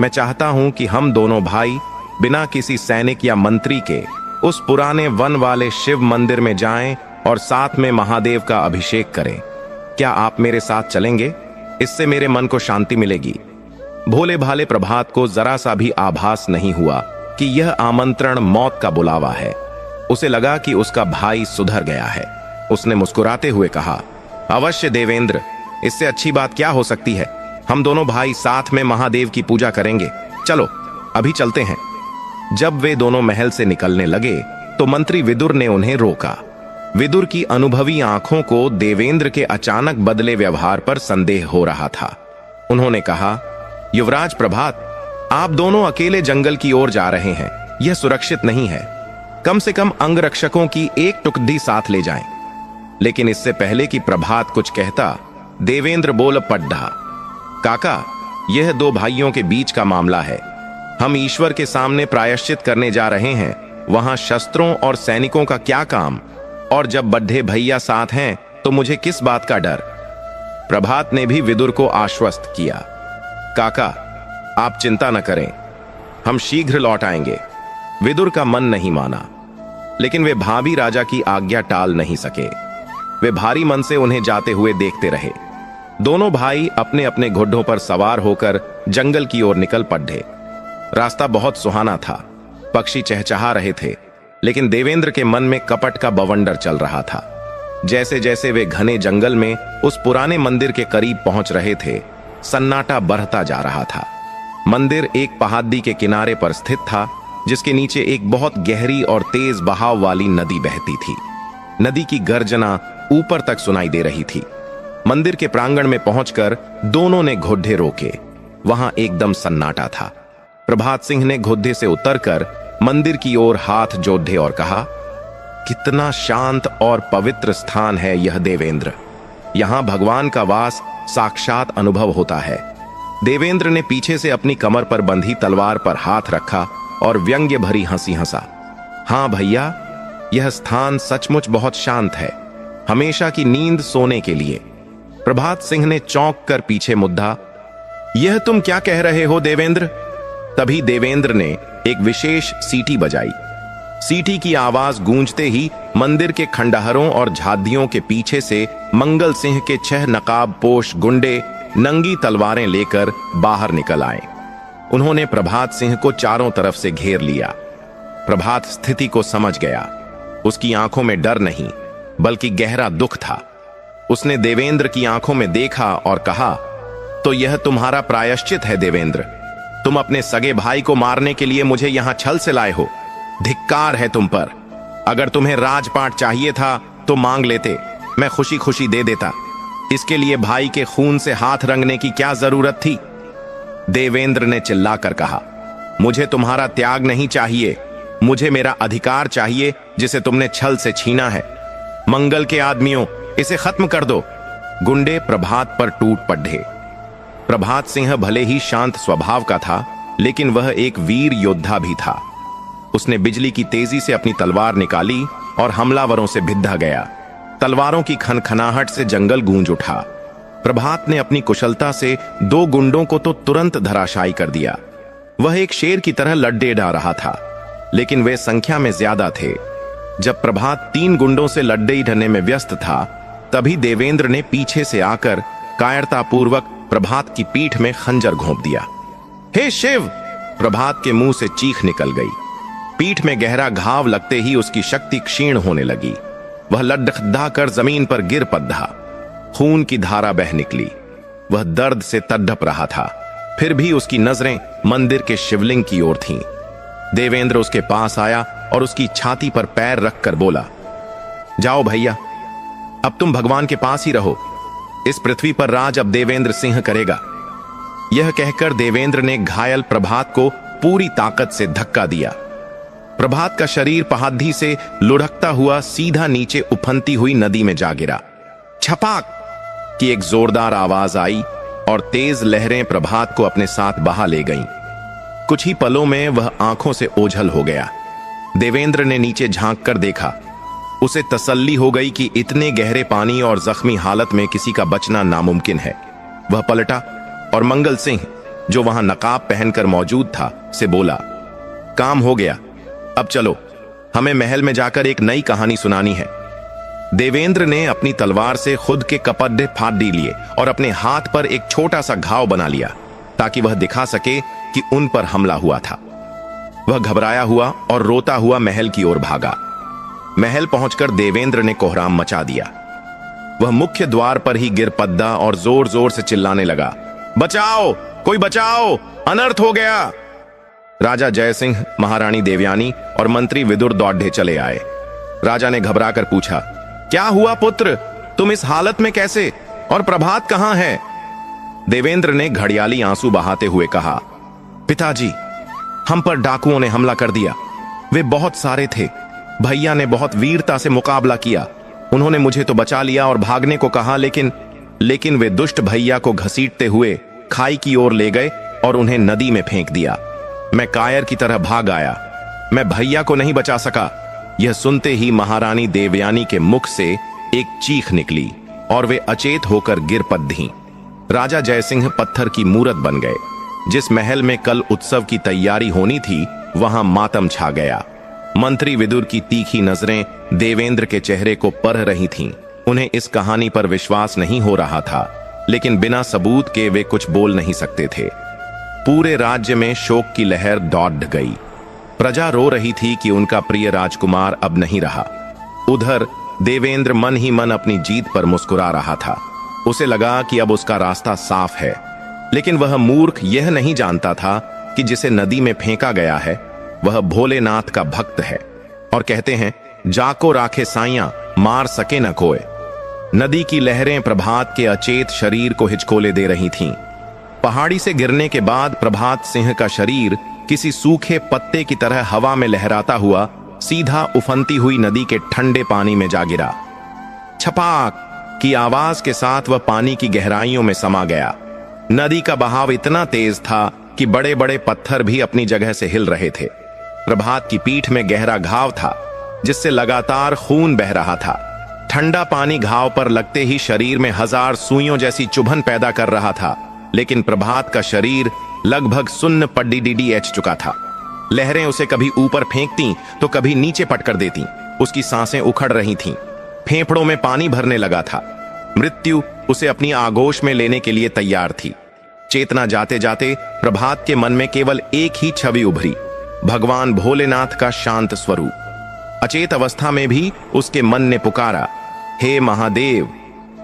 मैं चाहता हूं कि हम दोनों भाई बिना किसी सैनिक या मंत्री के उस पुराने वन वाले शिव मंदिर में जाएं और साथ में महादेव का अभिषेक करें। क्या आप मेरे साथ चलेंगे? इससे मेरे मन को शांति मिलेगी। भोले भाले प्रभात को जरा सा भी आभास नहीं हुआ कि यह आमंत्रण मौत का बुलावा है। उसे लगा कि उसका भाई सुधर गया है। उसने मुस्कुराते हुए कहा, अवश्य देवेंद्र, इससे अच्छी बात क्या हो सकती है। हम दोनों भाई साथ में महादेव की पूजा करेंगे। चलो, अभी चलते हैं। जब वे दोनों महल से निकलने लगे तो मंत्री विदुर ने उन्हें रोका। विदुर की अनुभवी आंखों को देवेंद्र के अचानक बदले व्यवहार पर संदेह हो रहा था। उन्होंने कहा, युवराज प्रभात, आप दोनों अकेले जंगल की ओर जा रहे हैं, यह सुरक्षित नहीं है। कम से कम अंगरक्षकों की एक टुकड़ी साथ ले जाएं। लेकिन इससे पहले कि प्रभात कुछ कहता, देवेंद्र बोल पड़ा, काका, यह दो भाइयों के बीच का मामला है। हम ईश्वर के सामने प्रायश्चित करने जा रहे हैं, वहां शस्त्रों और सैनिकों का क्या काम? और जब बड्ढे भैया साथ हैं तो मुझे किस बात का डर? प्रभात ने भी विदुर को आश्वस्त किया, काका, आप चिंता न करें, हम शीघ्र लौट आएंगे। विदुर का मन नहीं माना, लेकिन वे भावी राजा की आज्ञा टाल नहीं सके। वे भारी मन से उन्हें जाते हुए देखते रहे। दोनों भाई अपने अपने घोड़ों पर सवार होकर जंगल की ओर निकल पड़े। रास्ता बहुत सुहाना था, पक्षी चहचहा रहे थे, लेकिन देवेंद्र के मन में कपट का बवंडर चल रहा था। जैसे जैसे वे घने जंगल में उस पुराने मंदिर के करीब पहुंच रहे थे, सन्नाटा बढ़ता जा रहा था। मंदिर एक पहाड़ी के किनारे पर स्थित था, जिसके नीचे एक बहुत गहरी और तेज बहाव वाली नदी बहती थी। नदी की गर्जना ऊपर तक सुनाई दे रही थी। मंदिर के प्रांगण में पहुंचकर दोनों ने घोड़े रोके। वहां एकदम सन्नाटा था। प्रभात सिंह ने घोड़े से उतरकर मंदिर की ओर हाथ जोड़े और कहा, कितना शांत और पवित्र स्थान है यह देवेंद्र। यहां भगवान का वास साक्षात अनुभव होता है। देवेंद्र ने पीछे से अपनी कमर पर बंधी तलवार पर हाथ रखा और व्यंग्य भरी हंसी हंसा। हां भैया, यह स्थान सचमुच बहुत शांत है, हमेशा की नींद सोने के लिए। प्रभात सिंह ने चौंक कर पीछे मुद्दा, यह तुम क्या कह रहे हो देवेंद्र? तभी देवेंद्र ने एक विशेष सीटी बजाई। सीटी की आवाज गूंजते ही मंदिर के खंडहरों और झादियों के पीछे से मंगल सिंह के 6 नकाब पोश गुंडे नंगी तलवारें लेकर बाहर निकल आए। उन्होंने प्रभात सिंह को चारों तरफ से घेर लिया। प्रभात स्थिति को समझ गया। उसकी आंखों में डर नहीं, बल्कि गहरा दुख था। उसने देवेंद्र की आंखों में देखा और कहा, तो यह तुम्हारा प्रायश्चित है देवेंद्र? तुम अपने सगे भाई को मारने के लिए मुझे यहां छल से लाए हो। धिक्कार है तुम पर। अगर तुम्हें राजपाट चाहिए था तो मांग लेते, मैं खुशी खुशी दे देता। इसके लिए भाई के खून से हाथ रंगने की क्या जरूरत थी? देवेंद्र ने चिल्लाकर कहा, मुझे तुम्हारा त्याग नहीं चाहिए, मुझे मेरा अधिकार चाहिए जिसे तुमने छल से छीना है। मंगल के आदमियों, इसे खत्म कर दो। गुंडे प्रभात पर टूट पड़े। प्रभात सिंह भले ही शांत स्वभाव का था, लेकिन वह एक वीर योद्धा भी था। उसने बिजली की तेजी से अपनी तलवार निकाली और हमलावरों से भिद्दा गया। तलवारों की खनखनाहट से जंगल गूंज उठा। प्रभात ने अपनी कुशलता से 2 गुंडों को तो तुरंत धराशायी कर दिया। वह एक शेर की तरह लड्डे डा रहा था, लेकिन वे संख्या में ज्यादा थे। जब प्रभात 3 गुंडों से लड्डे ढने में व्यस्त था, तभी देवेंद्र ने पीछे से आकर कायरतापूर्वक प्रभात की पीठ में खंजर घोंप दिया। हे शिव! प्रभात के मुंह से चीख निकल गई। पीठ में गहरा घाव लगते ही उसकी शक्ति क्षीण होने लगी। वह लड्डखड़ा कर जमीन पर गिर पड़ा। खून की धारा बह निकली। वह दर्द से तड़प रहा था, फिर भी उसकी नजरें मंदिर के शिवलिंग की ओर थीं। देवेंद्र उसके पास आया और उसकी छाती पर पैर रखकर बोला, जाओ भैया, अब तुम भगवान के पास ही रहो। इस पृथ्वी पर राज अब देवेंद्र सिंह करेगा। यह कहकर देवेंद्र ने घायल प्रभात को पूरी ताकत से धक्का दिया। प्रभात का शरीर पहाड़ी से लुढ़कता हुआ सीधा नीचे उफनती हुई नदी में जा गिरा। छपाक की एक जोरदार आवाज आई और तेज लहरें प्रभात को अपने साथ बहा ले गईं। कुछ ही पलों में वह आंखों से ओझल हो गया। देवेंद्र ने नीचे झांक कर देखा। उसे तसल्ली हो गई कि इतने गहरे पानी और जख्मी हालत में किसी का बचना नामुमकिन है। वह पलटा और मंगल सिंह, जो वहां नकाब पहनकर मौजूद था, से बोला, काम हो गया, अब चलो, हमें महल में जाकर एक नई कहानी सुनानी है। देवेंद्र ने अपनी तलवार से खुद के कपड़े फाड़ लिए और अपने हाथ पर एक छोटा सा घाव बना लिया, ताकि वह दिखा सके कि उन पर हमला हुआ था। वह घबराया हुआ और रोता हुआ महल की ओर भागा। महल पहुंचकर देवेंद्र ने कोहराम मचा दिया। वह मुख्य द्वार पर ही गिर पड़ा और जोर जोर से चिल्लाने लगा, बचाओ, कोई बचाओ, अनर्थ हो गया। राजा जयसिंह, महारानी देवयानी और मंत्री विदुर दौड़े चले आए। राजा ने घबराकर पूछा, क्या हुआ पुत्र, तुम इस हालत में कैसे, और प्रभात कहां है? देवेंद्र ने घड़ियाली आंसू बहाते हुए कहा, पिताजी, हम पर डाकुओं ने हमला कर दिया। वे बहुत सारे थे। भैया ने बहुत वीरता से मुकाबला किया। उन्होंने मुझे तो बचा लिया और भागने को कहा, लेकिन वे दुष्ट भैया को घसीटते हुए खाई की ओर ले गए और उन्हें नदी में फेंक दिया। मैं कायर की तरह भाग आया। मैं भैया को नहीं बचा सका। यह सुनते ही महारानी देवयानी के मुख से एक चीख निकली और वे अचेत होकर गिर पड़ी। राजा जयसिंह पत्थर की मूरत बन गए। जिस महल में कल उत्सव की तैयारी होनी थी वहां मातम छा गया। मंत्री विदुर की तीखी नजरें देवेंद्र के चेहरे को पढ़ रही थीं। उन्हें इस कहानी पर विश्वास नहीं हो रहा था, लेकिन बिना सबूत के वे कुछ बोल नहीं सकते थे। पूरे राज्य में शोक की लहर दौड़ गई। प्रजा रो रही थी कि उनका प्रिय राजकुमार अब नहीं रहा। उधर देवेंद्र मन ही मन अपनी जीत पर मुस्कुरा रहा था। उसे लगा कि अब उसका रास्ता साफ है, लेकिन वह मूर्ख यह नहीं जानता था कि जिसे नदी में फेंका गया है वह भोलेनाथ का भक्त है। और कहते हैं, जाको राखे साइयां, मार सके न कोय। नदी की लहरें प्रभात के अचेत शरीर को हिचकोले दे रही थीं। पहाड़ी से गिरने के बाद प्रभात सिंह का शरीर किसी सूखे पत्ते की तरह हवा में लहराता हुआ सीधा उफनती हुई नदी के ठंडे पानी में जा गिरा। छपाक की आवाज के साथ वह पानी की गहराइयों में समा गया। नदी का बहाव इतना तेज था कि बड़े बड़े पत्थर भी अपनी जगह से हिल रहे थे। प्रभात की पीठ में गहरा घाव था, जिससे लगातार खून बह रहा था। ठंडा पानी घाव पर लगते ही शरीर में हजार सुइयों जैसी चुभन पैदा कर रहा था, लेकिन प्रभात का शरीर लगभग सुन्न पड्डी चुका था। लहरें उसे कभी ऊपर फेंकती तो कभी नीचे पटकर देती। उसकी सांसें उखड़ रही थीं, फेफड़ों में पानी भरने लगा था। मृत्यु उसे अपनी आगोश में लेने के लिए तैयार थी। चेतना जाते जाते प्रभात के मन में केवल एक ही छवि उभरी, भगवान भोलेनाथ का शांत स्वरूप। अचेत अवस्था में भी उसके मन ने पुकारा, हे महादेव,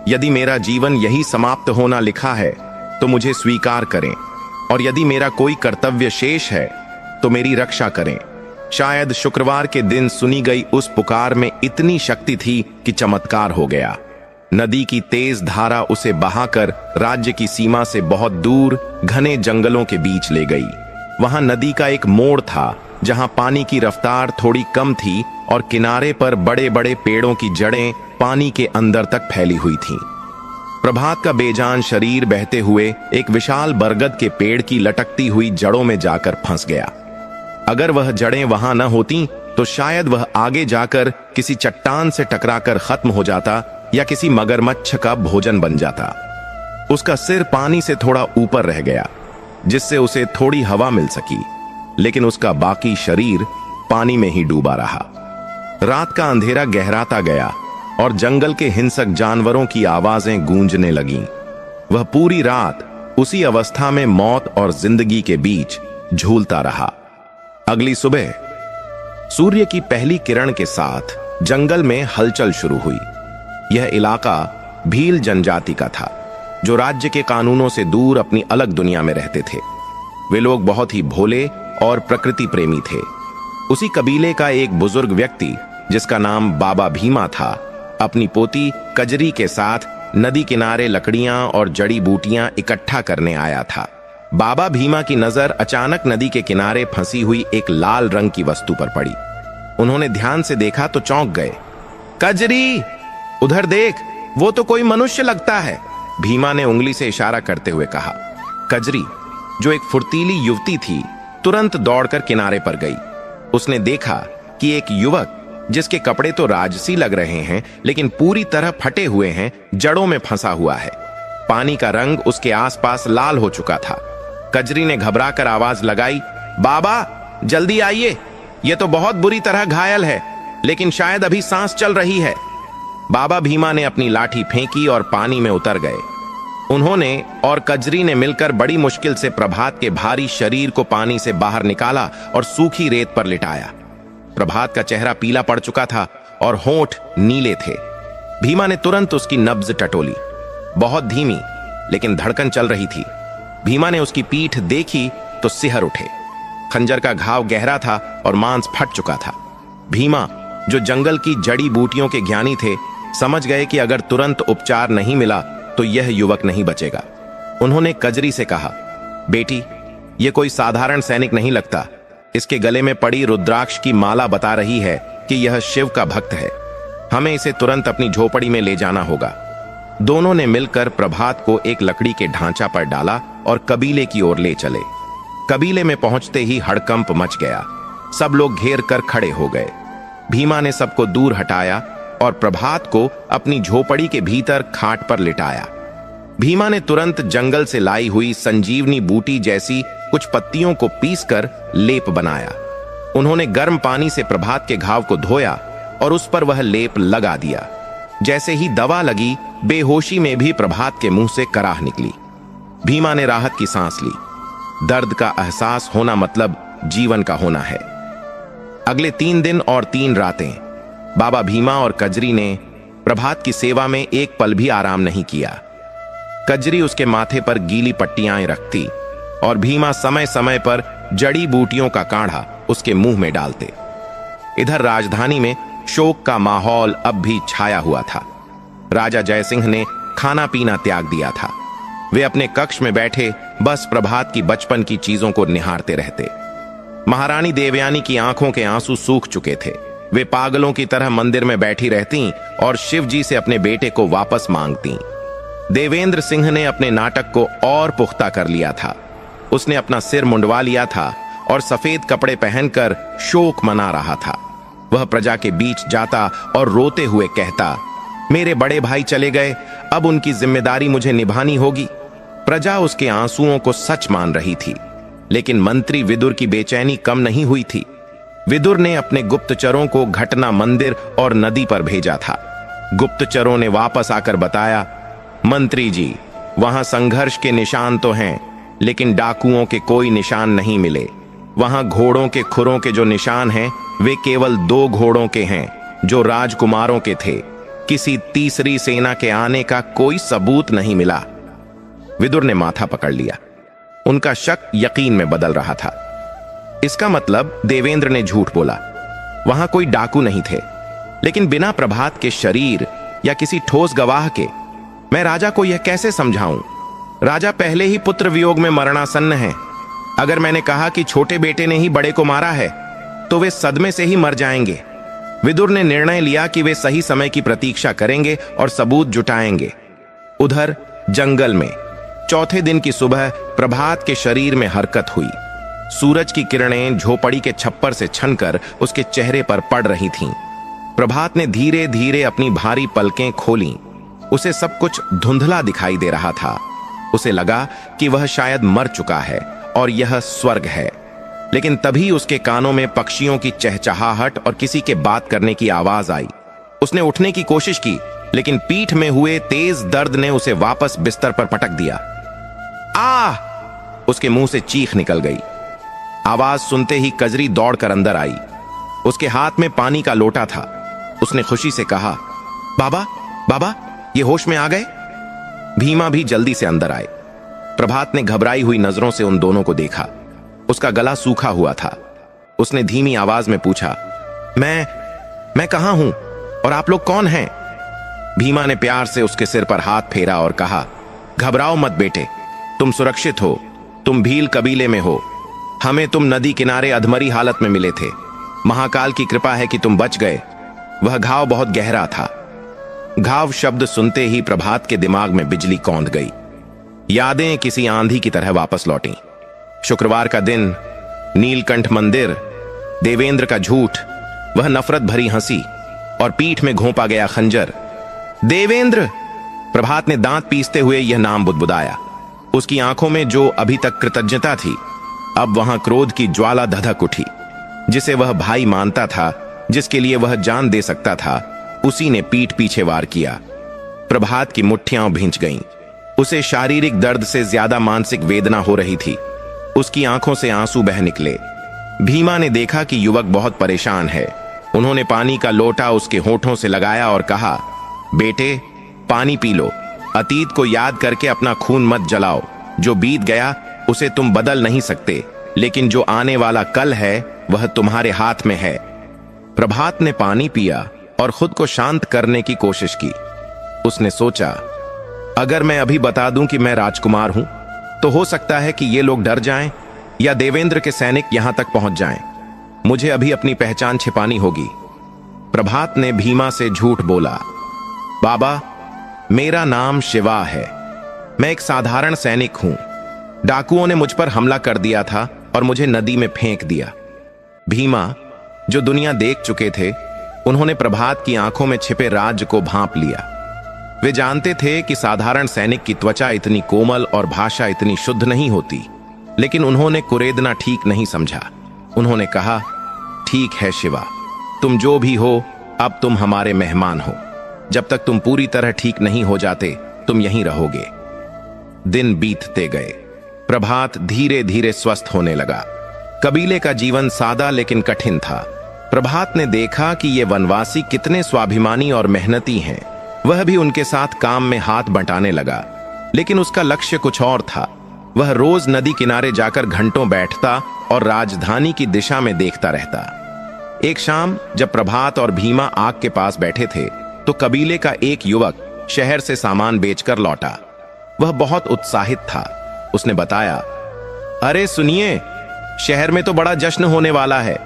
यदि मेरा जीवन यही समाप्त होना लिखा है तो मुझे स्वीकार करें, और यदि मेरा कोई कर्तव्य शेष है तो मेरी रक्षा करें। शायद शुक्रवार के दिन सुनी गई उस पुकार में इतनी शक्ति थी कि चमत्कार हो गया। नदी की तेज धारा उसे बहाकर राज्य की सीमा से बहुत दूर घने जंगलों के बीच ले गई। वहां नदी का एक मोड़ था जहां पानी की रफ्तार थोड़ी कम थी और किनारे पर बड़े बड़े पेड़ों की जड़ें पानी के अंदर तक फैली हुई थीं। प्रभात का बेजान शरीर बहते हुए एक विशाल बरगद के पेड़ की लटकती हुई जड़ों में जाकर फंस गया। अगर वह जड़ें वहां न होती तो शायद वह आगे जाकर किसी चट्टान से टकराकर खत्म हो जाता या किसी मगरमच्छ का भोजन बन जाता। उसका सिर पानी से थोड़ा ऊपर रह गया, जिससे उसे थोड़ी हवा मिल सकी, लेकिन उसका बाकी शरीर पानी में ही डूबा रहा। रात का अंधेरा गहराता गया और जंगल के हिंसक जानवरों की आवाजें गूंजने लगीं। वह पूरी रात उसी अवस्था में मौत और जिंदगी के बीच झूलता रहा। अगली सुबह सूर्य की पहली किरण के साथ जंगल में हलचल शुरू हुई। यह इलाका भील जनजाति का था, जो राज्य के कानूनों से दूर अपनी अलग दुनिया में रहते थे। वे लोग बहुत ही भोले और प्रकृति प्रेमी थे। उसी कबीले का एक बुजुर्ग व्यक्ति, जिसका नाम बाबा भीमा था, अपनी पोती कजरी के साथ नदी किनारे लकड़ियां और जड़ी बूटियां इकट्ठा करने आया था। बाबा भीमा की नजर अचानक नदी के किनारे फंसी हुई एक लाल रंग की वस्तु पर पड़ी। उन्होंने ध्यान से देखा तो चौंक गए। कजरी, उधर देख, वो तो कोई मनुष्य लगता है, भीमा ने उंगली से इशारा करते हुए कहा। कजरी, जो एक फुर्तीली युवती थी, तुरंत दौड़कर किनारे पर गई। उसने देखा कि एक युवक, जिसके कपड़े तो राजसी लग रहे हैं लेकिन पूरी तरह फटे हुए हैं, जड़ों में फंसा हुआ है। पानी का रंग उसके आसपास लाल हो चुका था। कजरी ने घबराकर आवाज लगाई, बाबा जल्दी आइए, यह तो बहुत बुरी तरह घायल है, लेकिन शायद अभी सांस चल रही है। बाबा भीमा ने अपनी लाठी फेंकी और पानी में उतर गए। उन्होंने और कजरी ने मिलकर बड़ी मुश्किल से प्रभात के भारी शरीर को पानी से बाहर निकाला और सूखी रेत पर लिटाया। प्रभात का चेहरा पीला पड़ चुका था और होंठ नीले थे। भीमा ने तुरंत उसकी नब्ज टटोली। बहुत धीमी लेकिन धड़कन चल रही थी। भीमा ने उसकी पीठ देखी तो सिहर उठे। खंजर का घाव गहरा था और मांस फट चुका था। भीमा, जो जंगल की जड़ी बूटियों के ज्ञानी थे, समझ गए कि अगर तुरंत उपचार नहीं मिला तो यह युवक नहीं बचेगा। उन्होंने कजरी से कहा, बेटी, यह कोई साधारण सैनिक नहीं लगता। इसके गले में पड़ी रुद्राक्ष की माला बता रही है कि यह शिव का भक्त है। हमें इसे तुरंत अपनी झोपड़ी में ले जाना होगा। दोनों ने मिलकर प्रभात को एक लकड़ी के ढांचा पर डाला और कबीले की ओर ले चले। कबीले में पहुंचते ही हड़कंप मच गया। सब लोग घेर कर खड़े हो गए। भीमा ने सबको दूर हटाया और प्रभात को अपनी झोपड़ी के भीतर खाट पर लिटाया। भीमा ने तुरंत जंगल से लाई हुई संजीवनी बूटी जैसी कुछ पत्तियों को पीसकर लेप बनाया। उन्होंने गर्म पानी से प्रभात के घाव को धोया और उस पर वह लेप लगा दिया। जैसे ही दवा लगी, बेहोशी में भी प्रभात के मुंह से कराह निकली। भीमा ने राहत की सांस ली। दर्द का एहसास होना मतलब जीवन का होना है। अगले 3 दिन और 3 रातें बाबा भीमा और कजरी ने प्रभात की सेवा में एक पल भी आराम नहीं किया। कजरी उसके माथे पर गीली पट्टियां रखती और भीमा समय समय पर जड़ी बूटियों का काढ़ा उसके मुंह में डालते। इधर राजधानी में शोक का माहौल अब भी छाया हुआ था। राजा जयसिंह ने खाना पीना त्याग दिया था। वे अपने कक्ष में बैठे बस प्रभात की बचपन की चीजों को निहारते रहते। महारानी देवयानी की आंखों के आंसू सूख चुके थे। वे पागलों की तरह मंदिर में बैठी रहती और शिव जी से अपने बेटे को वापस मांगती। देवेंद्र सिंह ने अपने नाटक को और पुख्ता कर लिया था। उसने अपना सिर मुंडवा लिया था और सफेद कपड़े पहनकर शोक मना रहा था। वह प्रजा के बीच जाता और रोते हुए कहता, मेरे बड़े भाई चले गए, अब उनकी जिम्मेदारी मुझे निभानी होगी। प्रजा उसके आंसुओं को सच मान रही थी, लेकिन मंत्री विदुर की बेचैनी कम नहीं हुई थी। विदुर ने अपने गुप्तचरों को घटना मंदिर और नदी पर भेजा था। गुप्तचरों ने वापस आकर बताया, मंत्री जी, वहां संघर्ष के निशान तो हैं, लेकिन डाकुओं के कोई निशान नहीं मिले। वहां घोड़ों के खुरों के जो निशान हैं, वे केवल 2 घोड़ों के हैं जो राजकुमारों के थे। किसी तीसरी सेना के आने का कोई सबूत नहीं मिला। विदुर ने माथा पकड़ लिया। उनका शक यकीन में बदल रहा था। इसका मतलब देवेंद्र ने झूठ बोला। वहां कोई डाकू नहीं थे, लेकिन बिना प्रभात के शरीर या किसी ठोस गवाह के मैं राजा को यह कैसे समझाऊं? राजा पहले ही पुत्र वियोग में मरणासन्न हैं। अगर मैंने कहा कि छोटे बेटे ने ही बड़े को मारा है, तो वे सदमे से ही मर जाएंगे। विदुर ने निर्णय लिया कि वे सही समय की प्रतीक्षा करेंगे और सबूत जुटाएंगे। उधर जंगल में चौथे दिन की सुबह प्रभात के शरीर में हरकत हुई। सूरज की किरणें झोपड़ी के छप्पर से छनकर उसके चेहरे पर पड़ रही थीं। प्रभात ने धीरे धीरे अपनी भारी पलकें खोलीं। उसे सब कुछ धुंधला दिखाई दे रहा था। उसे लगा कि वह शायद मर चुका है और यह स्वर्ग है। लेकिन तभी उसके कानों में पक्षियों की चहचहाहट और किसी के बात करने की आवाज आई। उसने उठने की कोशिश की, लेकिन पीठ में हुए तेज दर्द ने उसे वापस बिस्तर पर पटक दिया। आ! उसके मुंह से चीख निकल गई। आवाज सुनते ही कजरी दौड़कर अंदर आई। उसके हाथ में पानी का लोटा था। उसने खुशी से कहा, बाबा, बाबा, ये होश में आ गए? भीमा भी जल्दी से अंदर आए। प्रभात ने घबराई हुई नजरों से उन दोनों को देखा। उसका गला सूखा हुआ था। उसने धीमी आवाज में पूछा, मैं कहां हूं और आप लोग कौन हैं? भीमा ने प्यार से उसके सिर पर हाथ फेरा और कहा, घबराओ मत बेटे, तुम सुरक्षित हो। तुम भील कबीले में हो। हमें तुम नदी किनारे अधमरी हालत में मिले थे। महाकाल की कृपा है कि तुम बच गए। वह घाव बहुत गहरा था। घाव शब्द सुनते ही प्रभात के दिमाग में बिजली कौंध गई। यादें किसी आंधी की तरह वापस लौटी। शुक्रवार का दिन, नीलकंठ मंदिर, देवेंद्र का झूठ, वह नफरत भरी हंसी और पीठ में घोंपा गया खंजर। देवेंद्र! प्रभात ने दांत पीसते हुए यह नाम बुदबुदाया। उसकी आंखों में जो अभी तक कृतज्ञता थी, अब वहां क्रोध की ज्वाला धधक उठी। जिसे वह भाई मानता था, जिसके लिए वह जान दे सकता था, उसी ने पीठ पीछे वार किया। प्रभात की मुट्ठियां भींच गईं। उसे शारीरिक दर्द से ज्यादा मानसिक वेदना हो रही थी। उसकी आंखों से आंसू बह निकले। भीमा ने देखा कि युवक बहुत परेशान है। उन्होंने पानी का लोटा उसके होठों से लगाया और कहा, बेटे, पानी पी लो। अतीत को याद करके अपना खून मत जलाओ। जो बीत गया उसे तुम बदल नहीं सकते, लेकिन जो आने वाला कल है वह तुम्हारे हाथ में है। प्रभात ने पानी पिया और खुद को शांत करने की कोशिश की। उसने सोचा, अगर मैं अभी बता दूं कि मैं राजकुमार हूं, तो हो सकता है कि ये लोग डर जाएं या देवेंद्र के सैनिक यहां तक पहुंच जाएं। मुझे अभी अपनी पहचान छिपानी होगी। प्रभात ने भीमा से झूठ बोला, बाबा, मेरा नाम शिवा है। मैं एक साधारण सैनिक हूं। डाकुओं ने मुझ पर हमला कर दिया था और मुझे नदी में फेंक दिया। भीमा, जो दुनिया देख चुके थे, उन्होंने प्रभात की आंखों में छिपे राज को भांप लिया। वे जानते थे कि साधारण सैनिक की त्वचा इतनी कोमल और भाषा इतनी शुद्ध नहीं होती, लेकिन उन्होंने कुरेदना ठीक नहीं समझा। उन्होंने कहा, ठीक है शिवा, तुम जो भी हो, अब तुम हमारे मेहमान हो। जब तक तुम पूरी तरह ठीक नहीं हो जाते, तुम यहीं रहोगे। दिन बीतते गए। प्रभात धीरे धीरे स्वस्थ होने लगा। कबीले का जीवन सादा लेकिन कठिन था। प्रभात ने देखा कि ये वनवासी कितने स्वाभिमानी और मेहनती हैं। वह भी उनके साथ काम में हाथ बंटाने लगा, लेकिन उसका लक्ष्य कुछ और था। वह रोज नदी किनारे जाकर घंटों बैठता और राजधानी की दिशा में देखता रहता। एक शाम जब प्रभात और भीमा आग के पास बैठे थे, तो कबीले का एक युवक शहर से सामान बेचकर लौटा। वह बहुत उत्साहित था। उसने बताया, अरे सुनिए, शहर में तो बड़ा जश्न होने वाला है।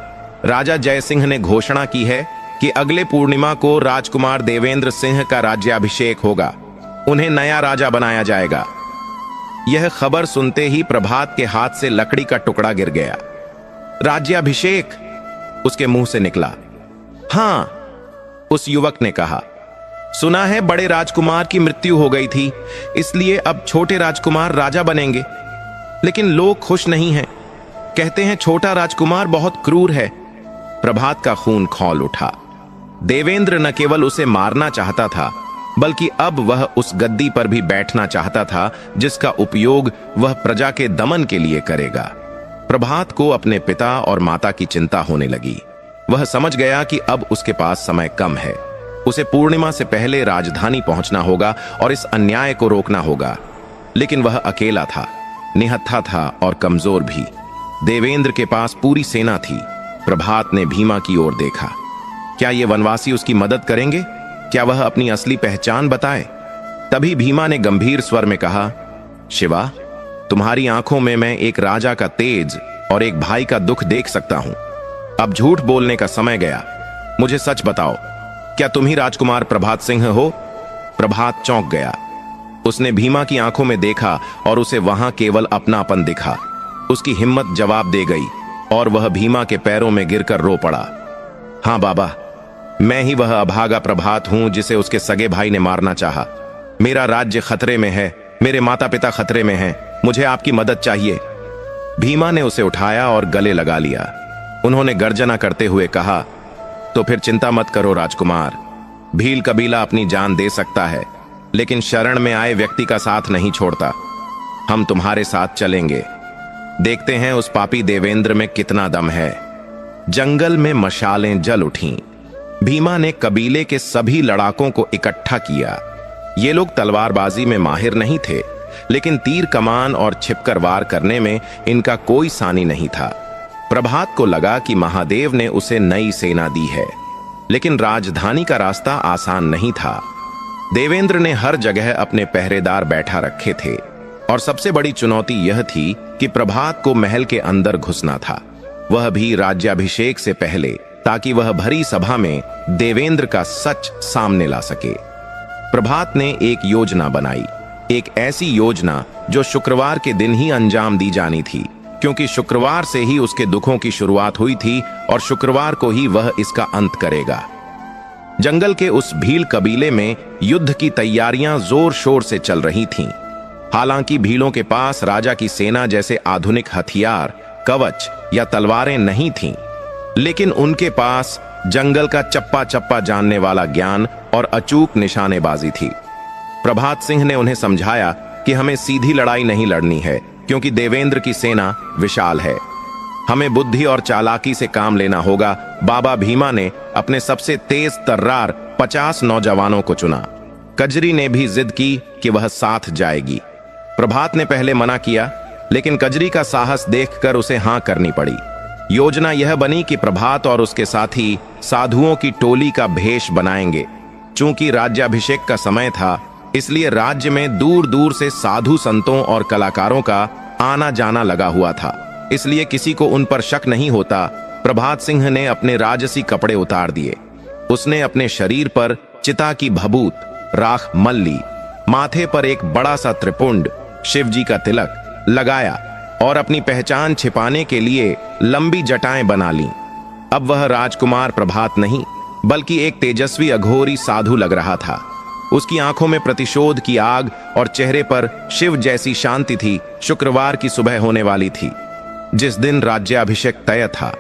राजा जयसिंह ने घोषणा की है कि अगले पूर्णिमा को राजकुमार देवेंद्र सिंह का राज्याभिषेक होगा। उन्हें नया राजा बनाया जाएगा। यह खबर सुनते ही प्रभात के हाथ से लकड़ी का टुकड़ा गिर गया। राज्याभिषेक? उसके मुंह से निकला। हां, उस युवक ने कहा, सुना है बड़े राजकुमार की मृत्यु हो गई थी, इसलिए अब छोटे राजकुमार राजा बनेंगे। लेकिन लोग खुश नहीं हैं। कहते हैं छोटा राजकुमार बहुत क्रूर है। प्रभात का खून खौल उठा। देवेंद्र न केवल उसे मारना चाहता था, बल्कि अब वह उस गद्दी पर भी बैठना चाहता था जिसका उपयोग वह प्रजा के दमन के लिए करेगा। प्रभात को अपने पिता और माता की चिंता होने लगी। वह समझ गया कि अब उसके पास समय कम है। उसे पूर्णिमा से पहले राजधानी पहुंचना होगा और इस अन्याय को रोकना होगा। लेकिन वह अकेला था, निहत्था था और कमजोर भी। देवेंद्र के पास पूरी सेना थी। प्रभात ने भीमा की ओर देखा। क्या ये वनवासी उसकी मदद करेंगे? क्या वह अपनी असली पहचान बताए? तभी भीमा ने गंभीर स्वर में कहा, शिवा, तुम्हारी आंखों में मैं एक राजा का तेज और एक भाई का दुख देख सकता हूं। अब झूठ बोलने का समय गया। मुझे सच बताओ, क्या तुम ही राजकुमार प्रभात सिंह हो? प्रभात चौंक गया। उसने भीमा की आंखों में देखा और उसे वहां केवल अपनापन दिखा। उसकी हिम्मत जवाब दे गई और वह भीमा के पैरों में गिरकर रो पड़ा। हां बाबा, मैं ही वह अभागा प्रभात हूं जिसे उसके सगे भाई ने मारना चाहा। मेरा राज्य खतरे में है, मेरे माता पिता खतरे में हैं। मुझे आपकी मदद चाहिए। भीमा ने उसे उठाया और गले लगा लिया। उन्होंने गर्जना करते हुए कहा, तो फिर चिंता मत करो राजकुमार। भील कबीला अपनी जान दे सकता है, लेकिन शरण में आए व्यक्ति का साथ नहीं छोड़ता। हम तुम्हारे साथ चलेंगे। देखते हैं उस पापी देवेंद्र में कितना दम है। जंगल में मशालें जल उठीं। भीमा ने कबीले के सभी लड़ाकों को इकट्ठा किया। ये लोग तलवारबाजी में माहिर नहीं थे, लेकिन तीर कमान और छिपकर वार करने में इनका कोई सानी नहीं था। प्रभात को लगा कि महादेव ने उसे नई सेना दी है, लेकिन राजधानी का रास्ता आसान नहीं था। देवेंद्र ने हर जगह अपने पहरेदार बैठा रखे थे और सबसे बड़ी चुनौती यह थी कि प्रभात को महल के अंदर घुसना था, वह भी राज्याभिषेक से पहले, ताकि वह भरी सभा में देवेंद्र का सच सामने ला सके। प्रभात ने एक योजना बनाई, एक ऐसी योजना जो शुक्रवार के दिन ही अंजाम दी जानी थी, क्योंकि शुक्रवार से ही उसके दुखों की शुरुआत हुई थी और शुक्रवार को ही वह इसका अंत करेगा। जंगल के उस भील कबीले में युद्ध की तैयारियां जोर शोर से चल रही थीं। हालांकि भीलों के पास राजा की सेना जैसे आधुनिक हथियार, कवच या तलवारें नहीं थीं, लेकिन उनके पास जंगल का चप्पा चप्पा जानने वाला ज्ञान और अचूक निशानेबाजी थी। प्रभात सिंह ने उन्हें समझाया कि हमें सीधी लड़ाई नहीं लड़नी है, क्योंकि देवेंद्र की सेना विशाल है। हमें बुद्धि और चालाकी से काम लेना होगा। बाबा भीमा ने अपने सबसे तेज तर्रार 50 नौजवानों को चुना। कजरी ने भी जिद की कि वह साथ जाएगी। प्रभात ने पहले मना किया, लेकिन कजरी का साहस देखकर उसे हां करनी पड़ी। योजना यह बनी कि प्रभात और उसके साथी साधुओं की टोली का भेष बनाएंगे। चूंकि राज्याभिषेक का समय था, इसलिए राज्य में दूर दूर से साधु संतों और कलाकारों का आना जाना लगा हुआ था, इसलिए किसी को उन पर शक नहीं होता। प्रभात सिंह ने अपने राजसी कपड़े उतार दिए। उसने अपने शरीर पर चिता की भभूत, राख मल्ली, माथे पर एक बड़ा सा त्रिपुंड, शिवजी का तिलक लगाया और अपनी पहचान छिपाने के लिए लंबी जटाएं बना लीं। अब वह राजकुमार प्रभात नहीं, बल्कि एक तेजस्वी अघोरी साधु लग रहा था। उसकी आंखों में प्रतिशोध की आग और चेहरे पर शिव जैसी शांति थी। शुक्रवार की सुबह होने वाली थी, जिस दिन राज्याभिषेक तय था।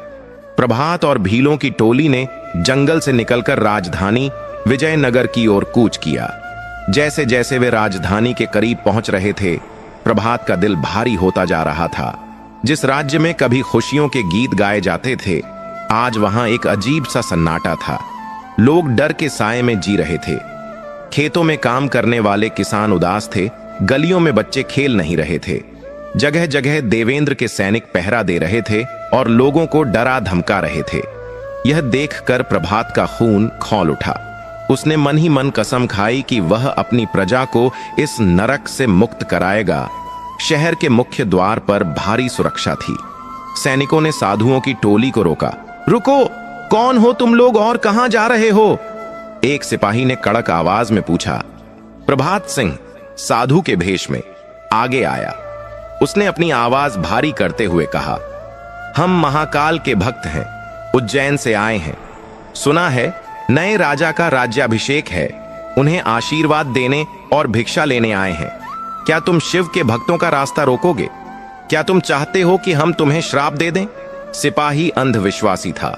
प्रभात और भीलों की टोली ने जंगल से निकलकर राजधानी विजयनगर की ओर कूच किया। जैसे जैसे वे राजधानी के करीब पहुंच रहे थे, प्रभात का दिल भारी होता जा रहा था। जिस राज्य में कभी खुशियों के गीत गाए जाते थे, आज वहां एक अजीब सा सन्नाटा था। लोग डर के साए में जी रहे थे। खेतों में काम करने वाले किसान उदास थे, गलियों में बच्चे खेल नहीं रहे थे। जगह जगह देवेंद्र के सैनिक पहरा दे रहे थे और लोगों को डरा धमका रहे थे। यह देखकर प्रभात का खून खौल उठा। उसने मन ही मन कसम खाई कि वह अपनी प्रजा को इस नरक से मुक्त कराएगा। शहर के मुख्य द्वार पर भारी सुरक्षा थी। सैनिकों ने साधुओं की टोली को रोका। रुको, कौन हो तुम लोग और कहां जा रहे हो? एक सिपाही ने कड़क आवाज में पूछा। प्रभात सिंह साधु के भेष में आगे आया। उसने अपनी आवाज भारी करते हुए कहा, हम महाकाल के भक्त हैं, उज्जैन से आए हैं। सुना है नए राजा का राज्याभिषेक है, उन्हें आशीर्वाद देने और भिक्षा लेने आए हैं। क्या तुम शिव के भक्तों का रास्ता रोकोगे? क्या तुम चाहते हो कि हम तुम्हें श्राप दे दें? सिपाही अंधविश्वासी था।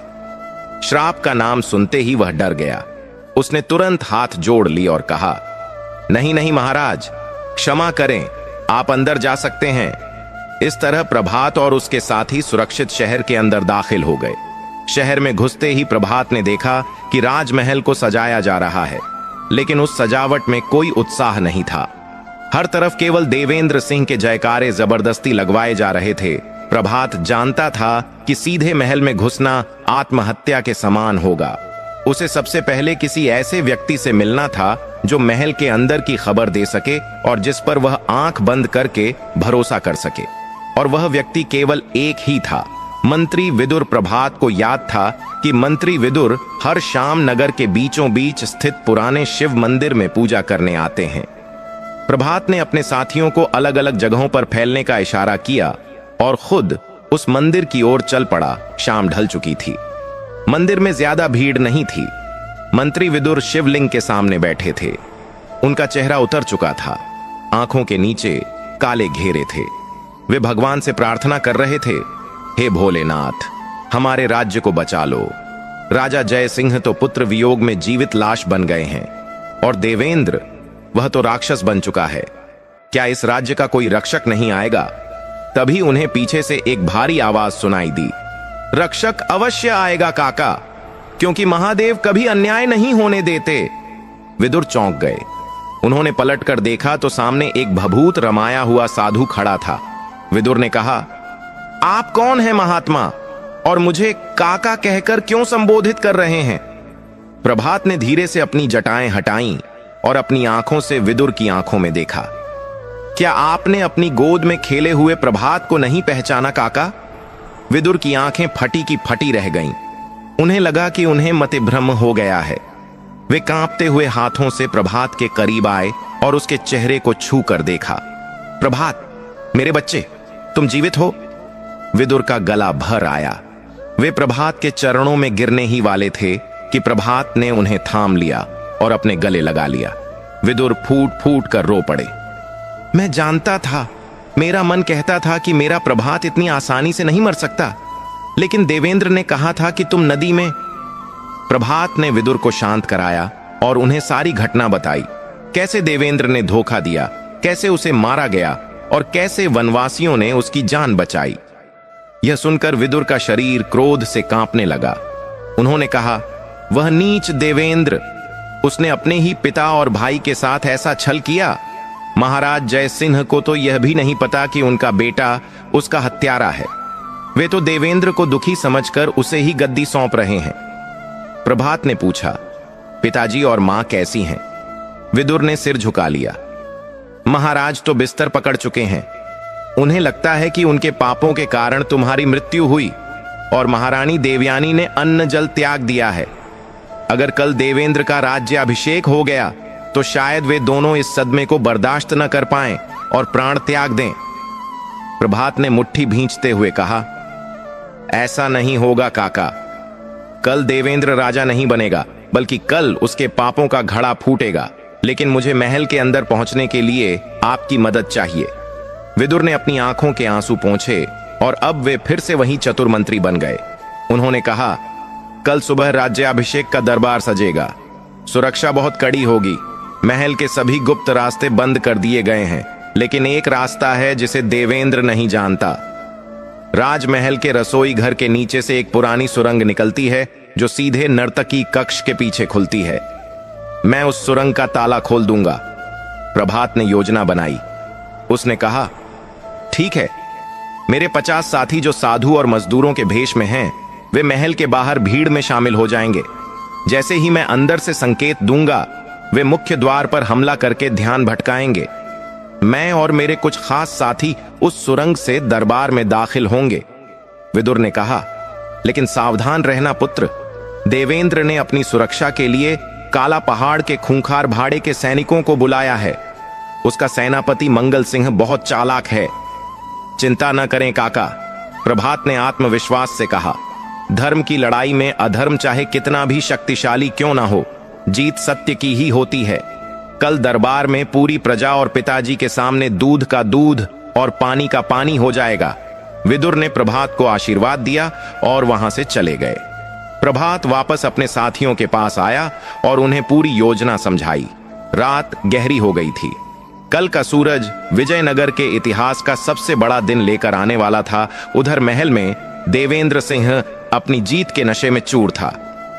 श्राप का नाम सुनते ही वह डर गया। उसने तुरंत हाथ जोड़ ली और कहा, नहीं नहीं महाराज, क्षमा करें, आप अंदर जा सकते हैं। इस तरह प्रभात और उसके साथी सुरक्षित शहर के अंदर दाखिल हो गए। शहर में घुसते ही प्रभात ने देखा कि राजमहल को सजाया जा रहा है, लेकिन उस सजावट में कोई उत्साह नहीं था। हर तरफ केवल देवेंद्र सिंह के जयकारे जबरदस्ती लगवाए जा रहे थे। प्रभात जानता था कि सीधे महल में घुसना आत्महत्या के समान होगा। उसे सबसे पहले किसी ऐसे व्यक्ति से मिलना था जो महल के अंदर की खबर दे सके और जिस पर वह आंख बंद करके भरोसा कर सके। और वह व्यक्ति केवल एक ही था, मंत्री विदुर। प्रभात को याद था कि मंत्री विदुर हर शाम नगर के बीचों बीच स्थित पुराने शिव मंदिर में पूजा करने आते हैं। प्रभात ने अपने साथियों को अलग अलग जगहों पर फैलने का इशारा किया और खुद उस मंदिर की ओर चल पड़ा। शाम ढल चुकी थी। मंदिर में ज्यादा भीड़ नहीं थी। मंत्री विदुर शिवलिंग के सामने बैठे थे। उनका चेहरा उतर चुका था, आंखों के नीचे काले घेरे थे। वे भगवान से प्रार्थना कर रहे थे, हे भोलेनाथ, हमारे राज्य को बचा लो। राजा जय सिंह तो पुत्र वियोग में जीवित लाश बन गए हैं, और देवेंद्र, वह तो राक्षस बन चुका है। क्या इस राज्य का कोई रक्षक नहीं आएगा? तभी उन्हें पीछे से एक भारी आवाज सुनाई दी, रक्षक अवश्य आएगा काका, क्योंकि महादेव कभी अन्याय नहीं होने देते। विदुर चौंक गए। उन्होंने पलटकर देखा तो सामने एक भभूत रमाया हुआ साधु खड़ा था। विदुर ने कहा, आप कौन हैं महात्मा, और मुझे काका कहकर क्यों संबोधित कर रहे हैं? प्रभात ने धीरे से अपनी जटाएं हटाईं और अपनी आंखों से विदुर की आंखों में देखा। क्या आपने अपनी गोद में खेले हुए प्रभात को नहीं पहचाना काका? विदुर की आंखें फटी की फटी रह गईं। उन्हें लगा कि उन्हें मतिभ्रम हो गया है। वे कांपते हुए हाथों से प्रभात के करीब आए और उसके चेहरे को छू कर देखा। प्रभात, मेरे बच्चे, तुम जीवित हो? विदुर का गला भर आया। वे प्रभात के चरणों में गिरने ही वाले थे कि प्रभात ने उन्हें थाम लिया और अपने गले लगा लिया। विदुर फूट फूट कर रो पड़े। मैं जानता था, मेरा मन कहता था कि मेरा प्रभात इतनी आसानी से नहीं मर सकता, लेकिन देवेंद्र ने कहा था कि तुम नदी में। प्रभात ने विदुर को शांत कराया और उन्हें सारी घटना बताई। कैसे देवेंद्र ने धोखा दिया, कैसे उसे मारा गया और कैसे वनवासियों ने उसकी जान बचाई। यह सुनकर विदुर का शरीर क्रोध से कांपने लगा। उन्होंने कहा, वह नीच देवेंद्र, उसने अपने ही पिता और भाई के साथ ऐसा छल किया। महाराज जय सिंह को तो यह भी नहीं पता कि उनका बेटा उसका हत्यारा है। वे तो देवेंद्र को दुखी समझकर उसे ही गद्दी सौंप रहे हैं। प्रभात ने पूछा, पिताजी और मां कैसी हैं? विदुर ने सिर झुका लिया। महाराज तो बिस्तर पकड़ चुके हैं। उन्हें लगता है कि उनके पापों के कारण तुम्हारी मृत्यु हुई और महारानी देवयानी ने अन्न जल त्याग दिया है। अगर कल देवेंद्र का राज्याभिषेक हो गया तो शायद वे दोनों इस सदमे को बर्दाश्त न कर पाएं और प्राण त्याग दें। प्रभात ने मुट्ठी भींचते हुए कहा, ऐसा नहीं होगा काका। कल देवेंद्र राजा नहीं बनेगा, बल्कि कल उसके पापों का घड़ा फूटेगा। लेकिन मुझे महल के अंदर पहुंचने के लिए आपकी मदद चाहिए। विदुर ने अपनी आंखों के आंसू पोंछे और अब वे फिर से वही चतुर मंत्री बन गए। उन्होंने कहा, कल सुबह राज्याभिषेक का दरबार सजेगा। सुरक्षा बहुत कड़ी होगी। महल के सभी गुप्त रास्ते बंद कर दिए गए हैं, लेकिन एक रास्ता है जिसे देवेंद्र नहीं जानता। राजमहल के रसोई घर के नीचे से एक पुरानी सुरंग निकलती है जो सीधे नर्तकी कक्ष के पीछे खुलती है। मैं उस सुरंग का ताला खोल दूंगा। प्रभात ने योजना बनाई। उसने कहा, ठीक है। मेरे 50 साथी जो साधु और मजदूरों के भेष में हैं, वे महल के बाहर भीड़ में शामिल हो जाएंगे। जैसे ही मैं अंदर से संकेत दूंगा, वे मुख्य द्वार पर हमला करके ध्यान भटकाएंगे। मैं और मेरे कुछ खास साथी उस सुरंग से दरबार में दाखिल होंगे। विदुर ने कहा, लेकिन सावधान रहना पुत्र। देवेंद्र ने अपनी सुरक्षा के लिए काला पहाड़ के खूंखार भाड़े के सैनिकों को बुलाया है। उसका सेनापति मंगल सिंह बहुत चालाक है। चिंता न करें काका, प्रभात ने आत्मविश्वास से कहा। धर्म की लड़ाई में अधर्म चाहे कितना भी शक्तिशाली क्यों ना हो, जीत सत्य की ही होती है। कल दरबार में पूरी प्रजा और पिताजी के सामने दूध का दूध और पानी का पानी हो जाएगा। विदुर ने प्रभात को आशीर्वाद दिया और वहां से चले गए। प्रभात वापस अपने साथियों के पास आया और उन्हें पूरी योजना समझाई। रात गहरी हो गई थी। कल का सूरज विजयनगर के इतिहास का सबसे बड़ा दिन लेकर आने वाला था। उधर महल में देवेंद्र सिंह अपनी जीत के नशे में चूर था।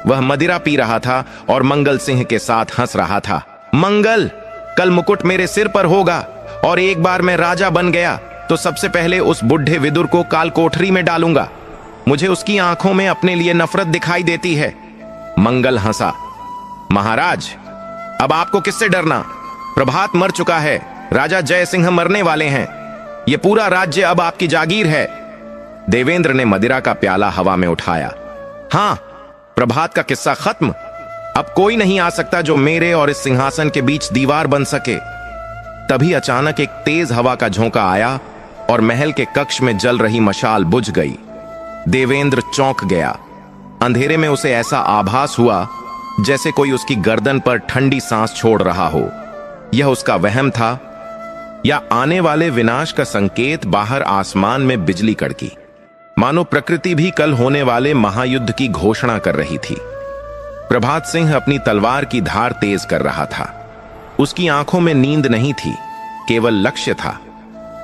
वह मदिरा पी रहा था और मंगल सिंह के साथ हंस रहा था। मंगल, कल मुकुट मेरे सिर पर होगा और एक बार मैं राजा बन गया तो सबसे पहले उस बुढ़े विदुर को काल कोठरी में डालूंगा। मुझे उसकी आंखों में अपने लिए नफरत दिखाई देती है। मंगल हंसा। महाराज, अब आपको किससे डरना? प्रभात मर चुका है, राजा जय सिंह मरने वाले हैं। यह पूरा राज्य अब आपकी जागीर है। देवेंद्र ने मदिरा का प्याला हवा में उठाया। हां, प्रभात का किस्सा खत्म। अब कोई नहीं आ सकता जो मेरे और इस सिंहासन के बीच दीवार बन सके। तभी अचानक एक तेज हवा का झोंका आया और महल के कक्ष में जल रही मशाल बुझ गई। देवेंद्र चौंक गया। अंधेरे में उसे ऐसा आभास हुआ जैसे कोई उसकी गर्दन पर ठंडी सांस छोड़ रहा हो। यह उसका वहम था या आने वाले विनाश का संकेत? बाहर आसमान में बिजली कड़की, मानो प्रकृति भी कल होने वाले महायुद्ध की घोषणा कर रही थी। प्रभात सिंह अपनी तलवार की धार तेज कर रहा था। उसकी आंखों में नींद नहीं थी, केवल लक्ष्य था।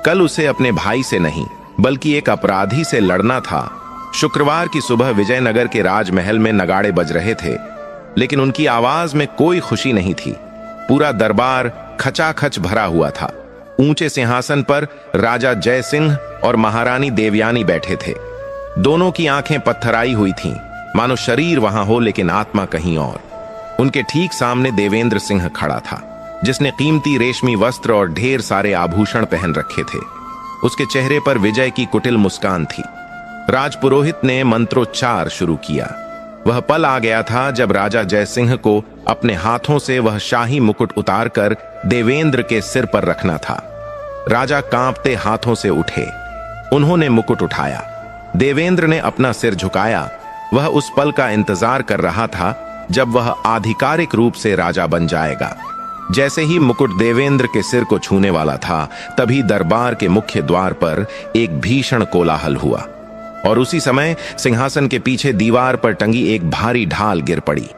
कल उसे अपने भाई से नहीं बल्कि एक अपराधी से लड़ना था। शुक्रवार की सुबह विजयनगर के राजमहल में नगाड़े बज रहे थे, लेकिन उनकी आवाज में कोई खुशी नहीं थी। पूरा दरबार खचाखच भरा हुआ था। ऊंचे सिंहासन पर राजा जय सिंह और महारानी देवयानी बैठे थे। दोनों की आंखें पत्थराई हुई थीं, मानो शरीर वहां हो लेकिन आत्मा कहीं और। उनके ठीक सामने देवेंद्र सिंह खड़ा था, जिसने कीमती रेशमी वस्त्र और ढेर सारे आभूषण पहन रखे थे। उसके चेहरे पर विजय की कुटिल मुस्कान थी। राजपुरोहित ने मंत्रोच्चार शुरू किया। वह पल आ गया था जब राजा जय सिंह को अपने हाथों से वह शाही मुकुट उतारकर देवेंद्र के सिर पर रखना था। राजा कांपते हाथों से उठे। उन्होंने मुकुट उठाया। देवेंद्र ने अपना सिर झुकाया। वह उस पल का इंतजार कर रहा था जब वह आधिकारिक रूप से राजा बन जाएगा। जैसे ही मुकुट देवेंद्र के सिर को छूने वाला था, तभी दरबार के मुख्य द्वार पर एक भीषण कोलाहल हुआ और उसी समय सिंहासन के पीछे दीवार पर टंगी एक भारी ढाल गिर पड़ी।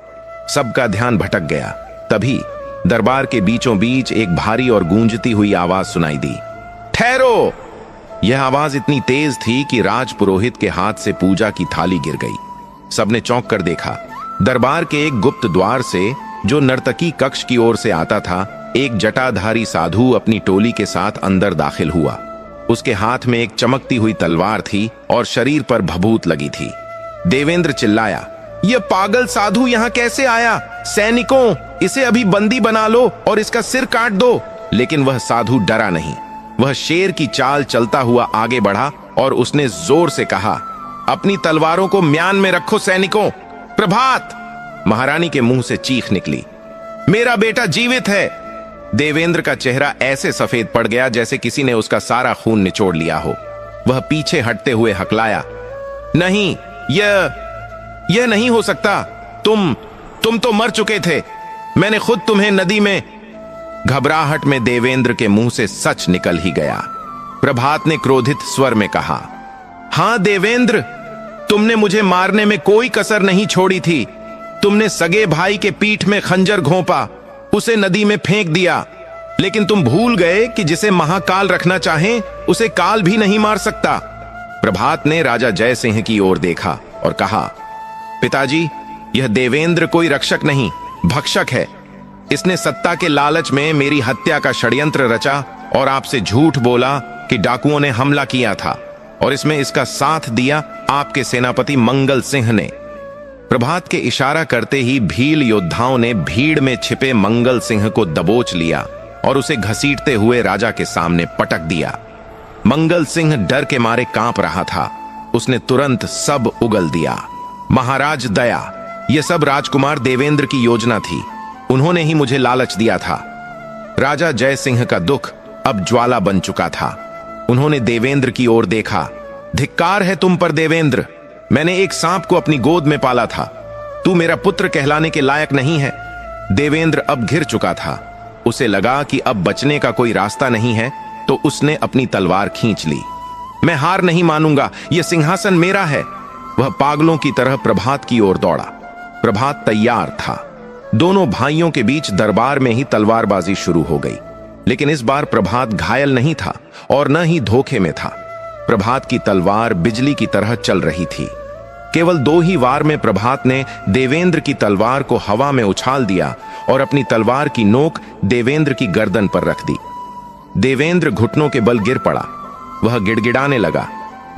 सबका ध्यान भटक गया। तभी दरबार के बीचों बीच एक भारी और गूंजती हुई आवाज सुनाई दी। ठहरो! यह आवाज इतनी तेज थी कि राजपुरोहित के हाथ से पूजा की थाली गिर गई। सबने चौंक कर देखा। दरबार के एक गुप्त द्वार से, जो नर्तकी कक्ष की ओर से आता था, एक जटाधारी साधु अपनी टोली के साथ अंदर दाखिल हुआ। उसके हाथ में एक चमकती हुई तलवार थी और शरीर पर भभूत लगी थी। देवेंद्र चिल्लाया, यह पागल साधु यहां कैसे आया? सैनिकों, इसे अभी बंदी बना लो और इसका सिर काट दो। लेकिन वह साधु डरा नहीं। वह शेर की चाल चलता हुआ आगे बढ़ा और उसने जोर से कहा, अपनी तलवारों को म्यान में रखो सैनिकों। प्रभात! महारानी के मुंह से चीख निकली, मेरा बेटा जीवित है। देवेंद्र का चेहरा ऐसे सफेद पड़ गया जैसे किसी ने उसका सारा खून निचोड़ लिया हो। वह पीछे हटते हुए हकलाया, नहीं, यह नहीं हो सकता। तुम तो मर चुके थे। मैंने खुद तुम्हें नदी में घबराहट में देवेंद्र के मुंह से सच निकल ही गया। प्रभात ने क्रोधित स्वर में कहा, हां देवेंद्र, तुमने मुझे मारने में कोई कसर नहीं छोड़ी थी। तुमने सगे भाई के पीठ में खंजर घोंपा, उसे नदी में फेंक दिया, लेकिन तुम भूल गए कि जिसे महाकाल रखना चाहे उसे काल भी नहीं मार सकता। प्रभात ने राजा जय सिंह की ओर देखा और कहा, पिताजी, यह देवेंद्र कोई रक्षक नहीं, भक्षक है। इसने सत्ता के लालच में मेरी हत्या का षड्यंत्र रचा और आपसे झूठ बोला कि डाकुओं ने हमला किया था, और इसमें इसका साथ दिया आपके सेनापति मंगल सिंह ने। प्रभात के इशारा करते ही भील योद्धाओं ने भीड़ में छिपे मंगल सिंह को दबोच लिया और उसे घसीटते हुए राजा के सामने पटक दिया। मंगल सिंह डर के मारे कांप रहा था। उसने तुरंत सब उगल दिया। महाराज दया, यह सब राजकुमार देवेंद्र की योजना थी। उन्होंने ही मुझे लालच दिया था। राजा जय सिंह का दुख अब ज्वाला बन चुका था। उन्होंने देवेंद्र की ओर देखा। धिक्कार है तुम पर देवेंद्र, मैंने एक सांप को अपनी गोद में पाला था। तू मेरा पुत्र कहलाने के लायक नहीं है। देवेंद्र अब घिर चुका था। उसे लगा कि अब बचने का कोई रास्ता नहीं है, तो उसने अपनी तलवार खींच ली। मैं हार नहीं मानूंगा, यह सिंहासन मेरा है। वह पागलों की तरह प्रभात की ओर दौड़ा। प्रभात तैयार था। दोनों भाइयों के बीच दरबार में ही तलवारबाजी शुरू हो गई, लेकिन इस बार प्रभात घायल नहीं था और न ही धोखे में था। प्रभात की तलवार बिजली की तरह चल रही थी। केवल 2 ही वार में प्रभात ने देवेंद्र की तलवार को हवा में उछाल दिया और अपनी तलवार की नोक देवेंद्र की गर्दन पर रख दी। देवेंद्र घुटनों के बल गिर पड़ा। वह गिड़गिड़ाने लगा,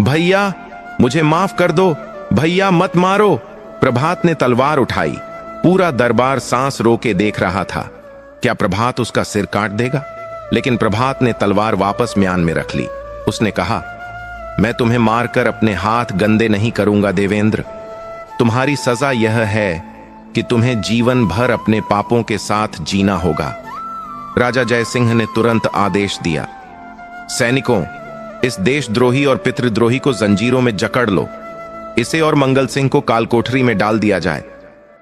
भैया मुझे माफ कर दो, भैया मत मारो। प्रभात ने तलवार उठाई। पूरा दरबार सांस रोके देख रहा था। क्या प्रभात उसका सिर काट देगा? लेकिन प्रभात ने तलवार वापस म्यान में रख ली। उसने कहा, मैं तुम्हें मारकर अपने हाथ गंदे नहीं करूंगा देवेंद्र। तुम्हारी सजा यह है कि तुम्हें जीवन भर अपने पापों के साथ जीना होगा। राजा जय सिंह ने तुरंत आदेश दिया, सैनिकों, इस देशद्रोही और पितृद्रोही को जंजीरों में जकड़ लो। इसे और मंगल सिंह को कालकोठरी में डाल दिया जाए।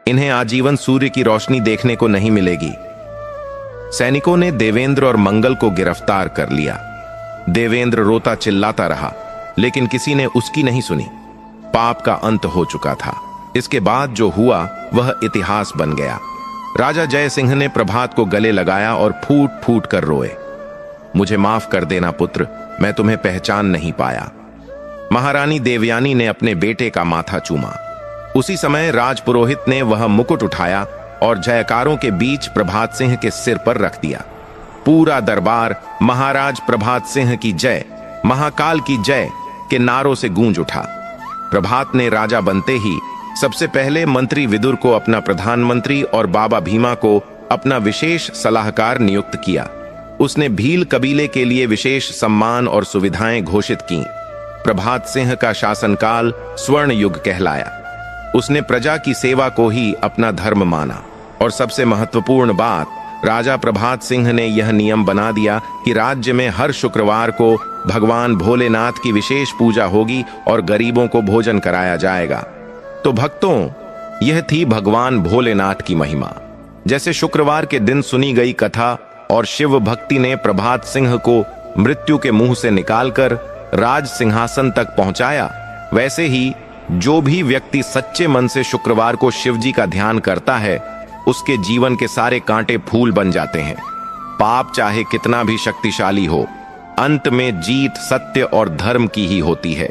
इन्हें आजीवन सूर्य की रोशनी देखने को नहीं मिलेगी। सैनिकों ने देवेंद्र और मंगल को गिरफ्तार कर लिया। देवेंद्र रोता चिल्लाता रहा, लेकिन किसी ने उसकी नहीं सुनी। पाप का अंत हो चुका था। इसके बाद जो हुआ वह इतिहास बन गया। राजा जय सिंह ने प्रभात को गले लगाया और फूट फूट कर रोए, मुझे माफ कर देना पुत्र, मैं तुम्हें पहचान नहीं पाया। महारानी देवयानी ने अपने बेटे का माथा चूमा। उसी समय राजपुरोहित ने वह मुकुट उठाया और जयकारों के बीच प्रभात सिंह के सिर पर रख दिया। पूरा दरबार महाराज प्रभात सिंह की जय, महाकाल की जय के नारों से गूंज उठा। प्रभात ने राजा बनते ही सबसे पहले मंत्री विदुर को अपना प्रधानमंत्री और बाबा भीमा को अपना विशेष सलाहकार नियुक्त किया। उसने भील कबीले के लिए विशेष सम्मान और सुविधाएं घोषित की। प्रभात सिंह का शासनकाल स्वर्ण युग कहलाया। उसने प्रजा की सेवा को ही अपना धर्म माना। और सबसे महत्वपूर्ण बात, राजा प्रभात सिंह ने यह नियम बना दिया कि राज्य में हर शुक्रवार को भगवान भोलेनाथ की विशेष पूजा होगी और गरीबों को भोजन कराया जाएगा। तो भक्तों, यह थी भगवान भोलेनाथ की महिमा। जैसे शुक्रवार के दिन सुनी गई कथा और शिव भक्ति ने प्रभात सिंह को मृत्यु के मुंह से निकालकर राज सिंहासन तक पहुंचाया, वैसे ही जो भी व्यक्ति सच्चे मन से शुक्रवार को शिव जी का ध्यान करता है, उसके जीवन के सारे कांटे फूल बन जाते हैं। पाप चाहे कितना भी शक्तिशाली हो, अंत में जीत सत्य और धर्म की ही होती है।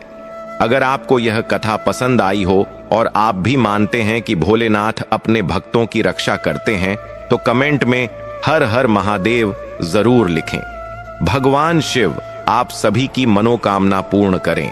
अगर आपको यह कथा पसंद आई हो और आप भी मानते हैं कि भोलेनाथ अपने भक्तों की रक्षा करते हैं, तो कमेंट में हर हर महादेव जरूर लिखें। भगवान शिव आप सभी की मनोकामना पूर्ण करें।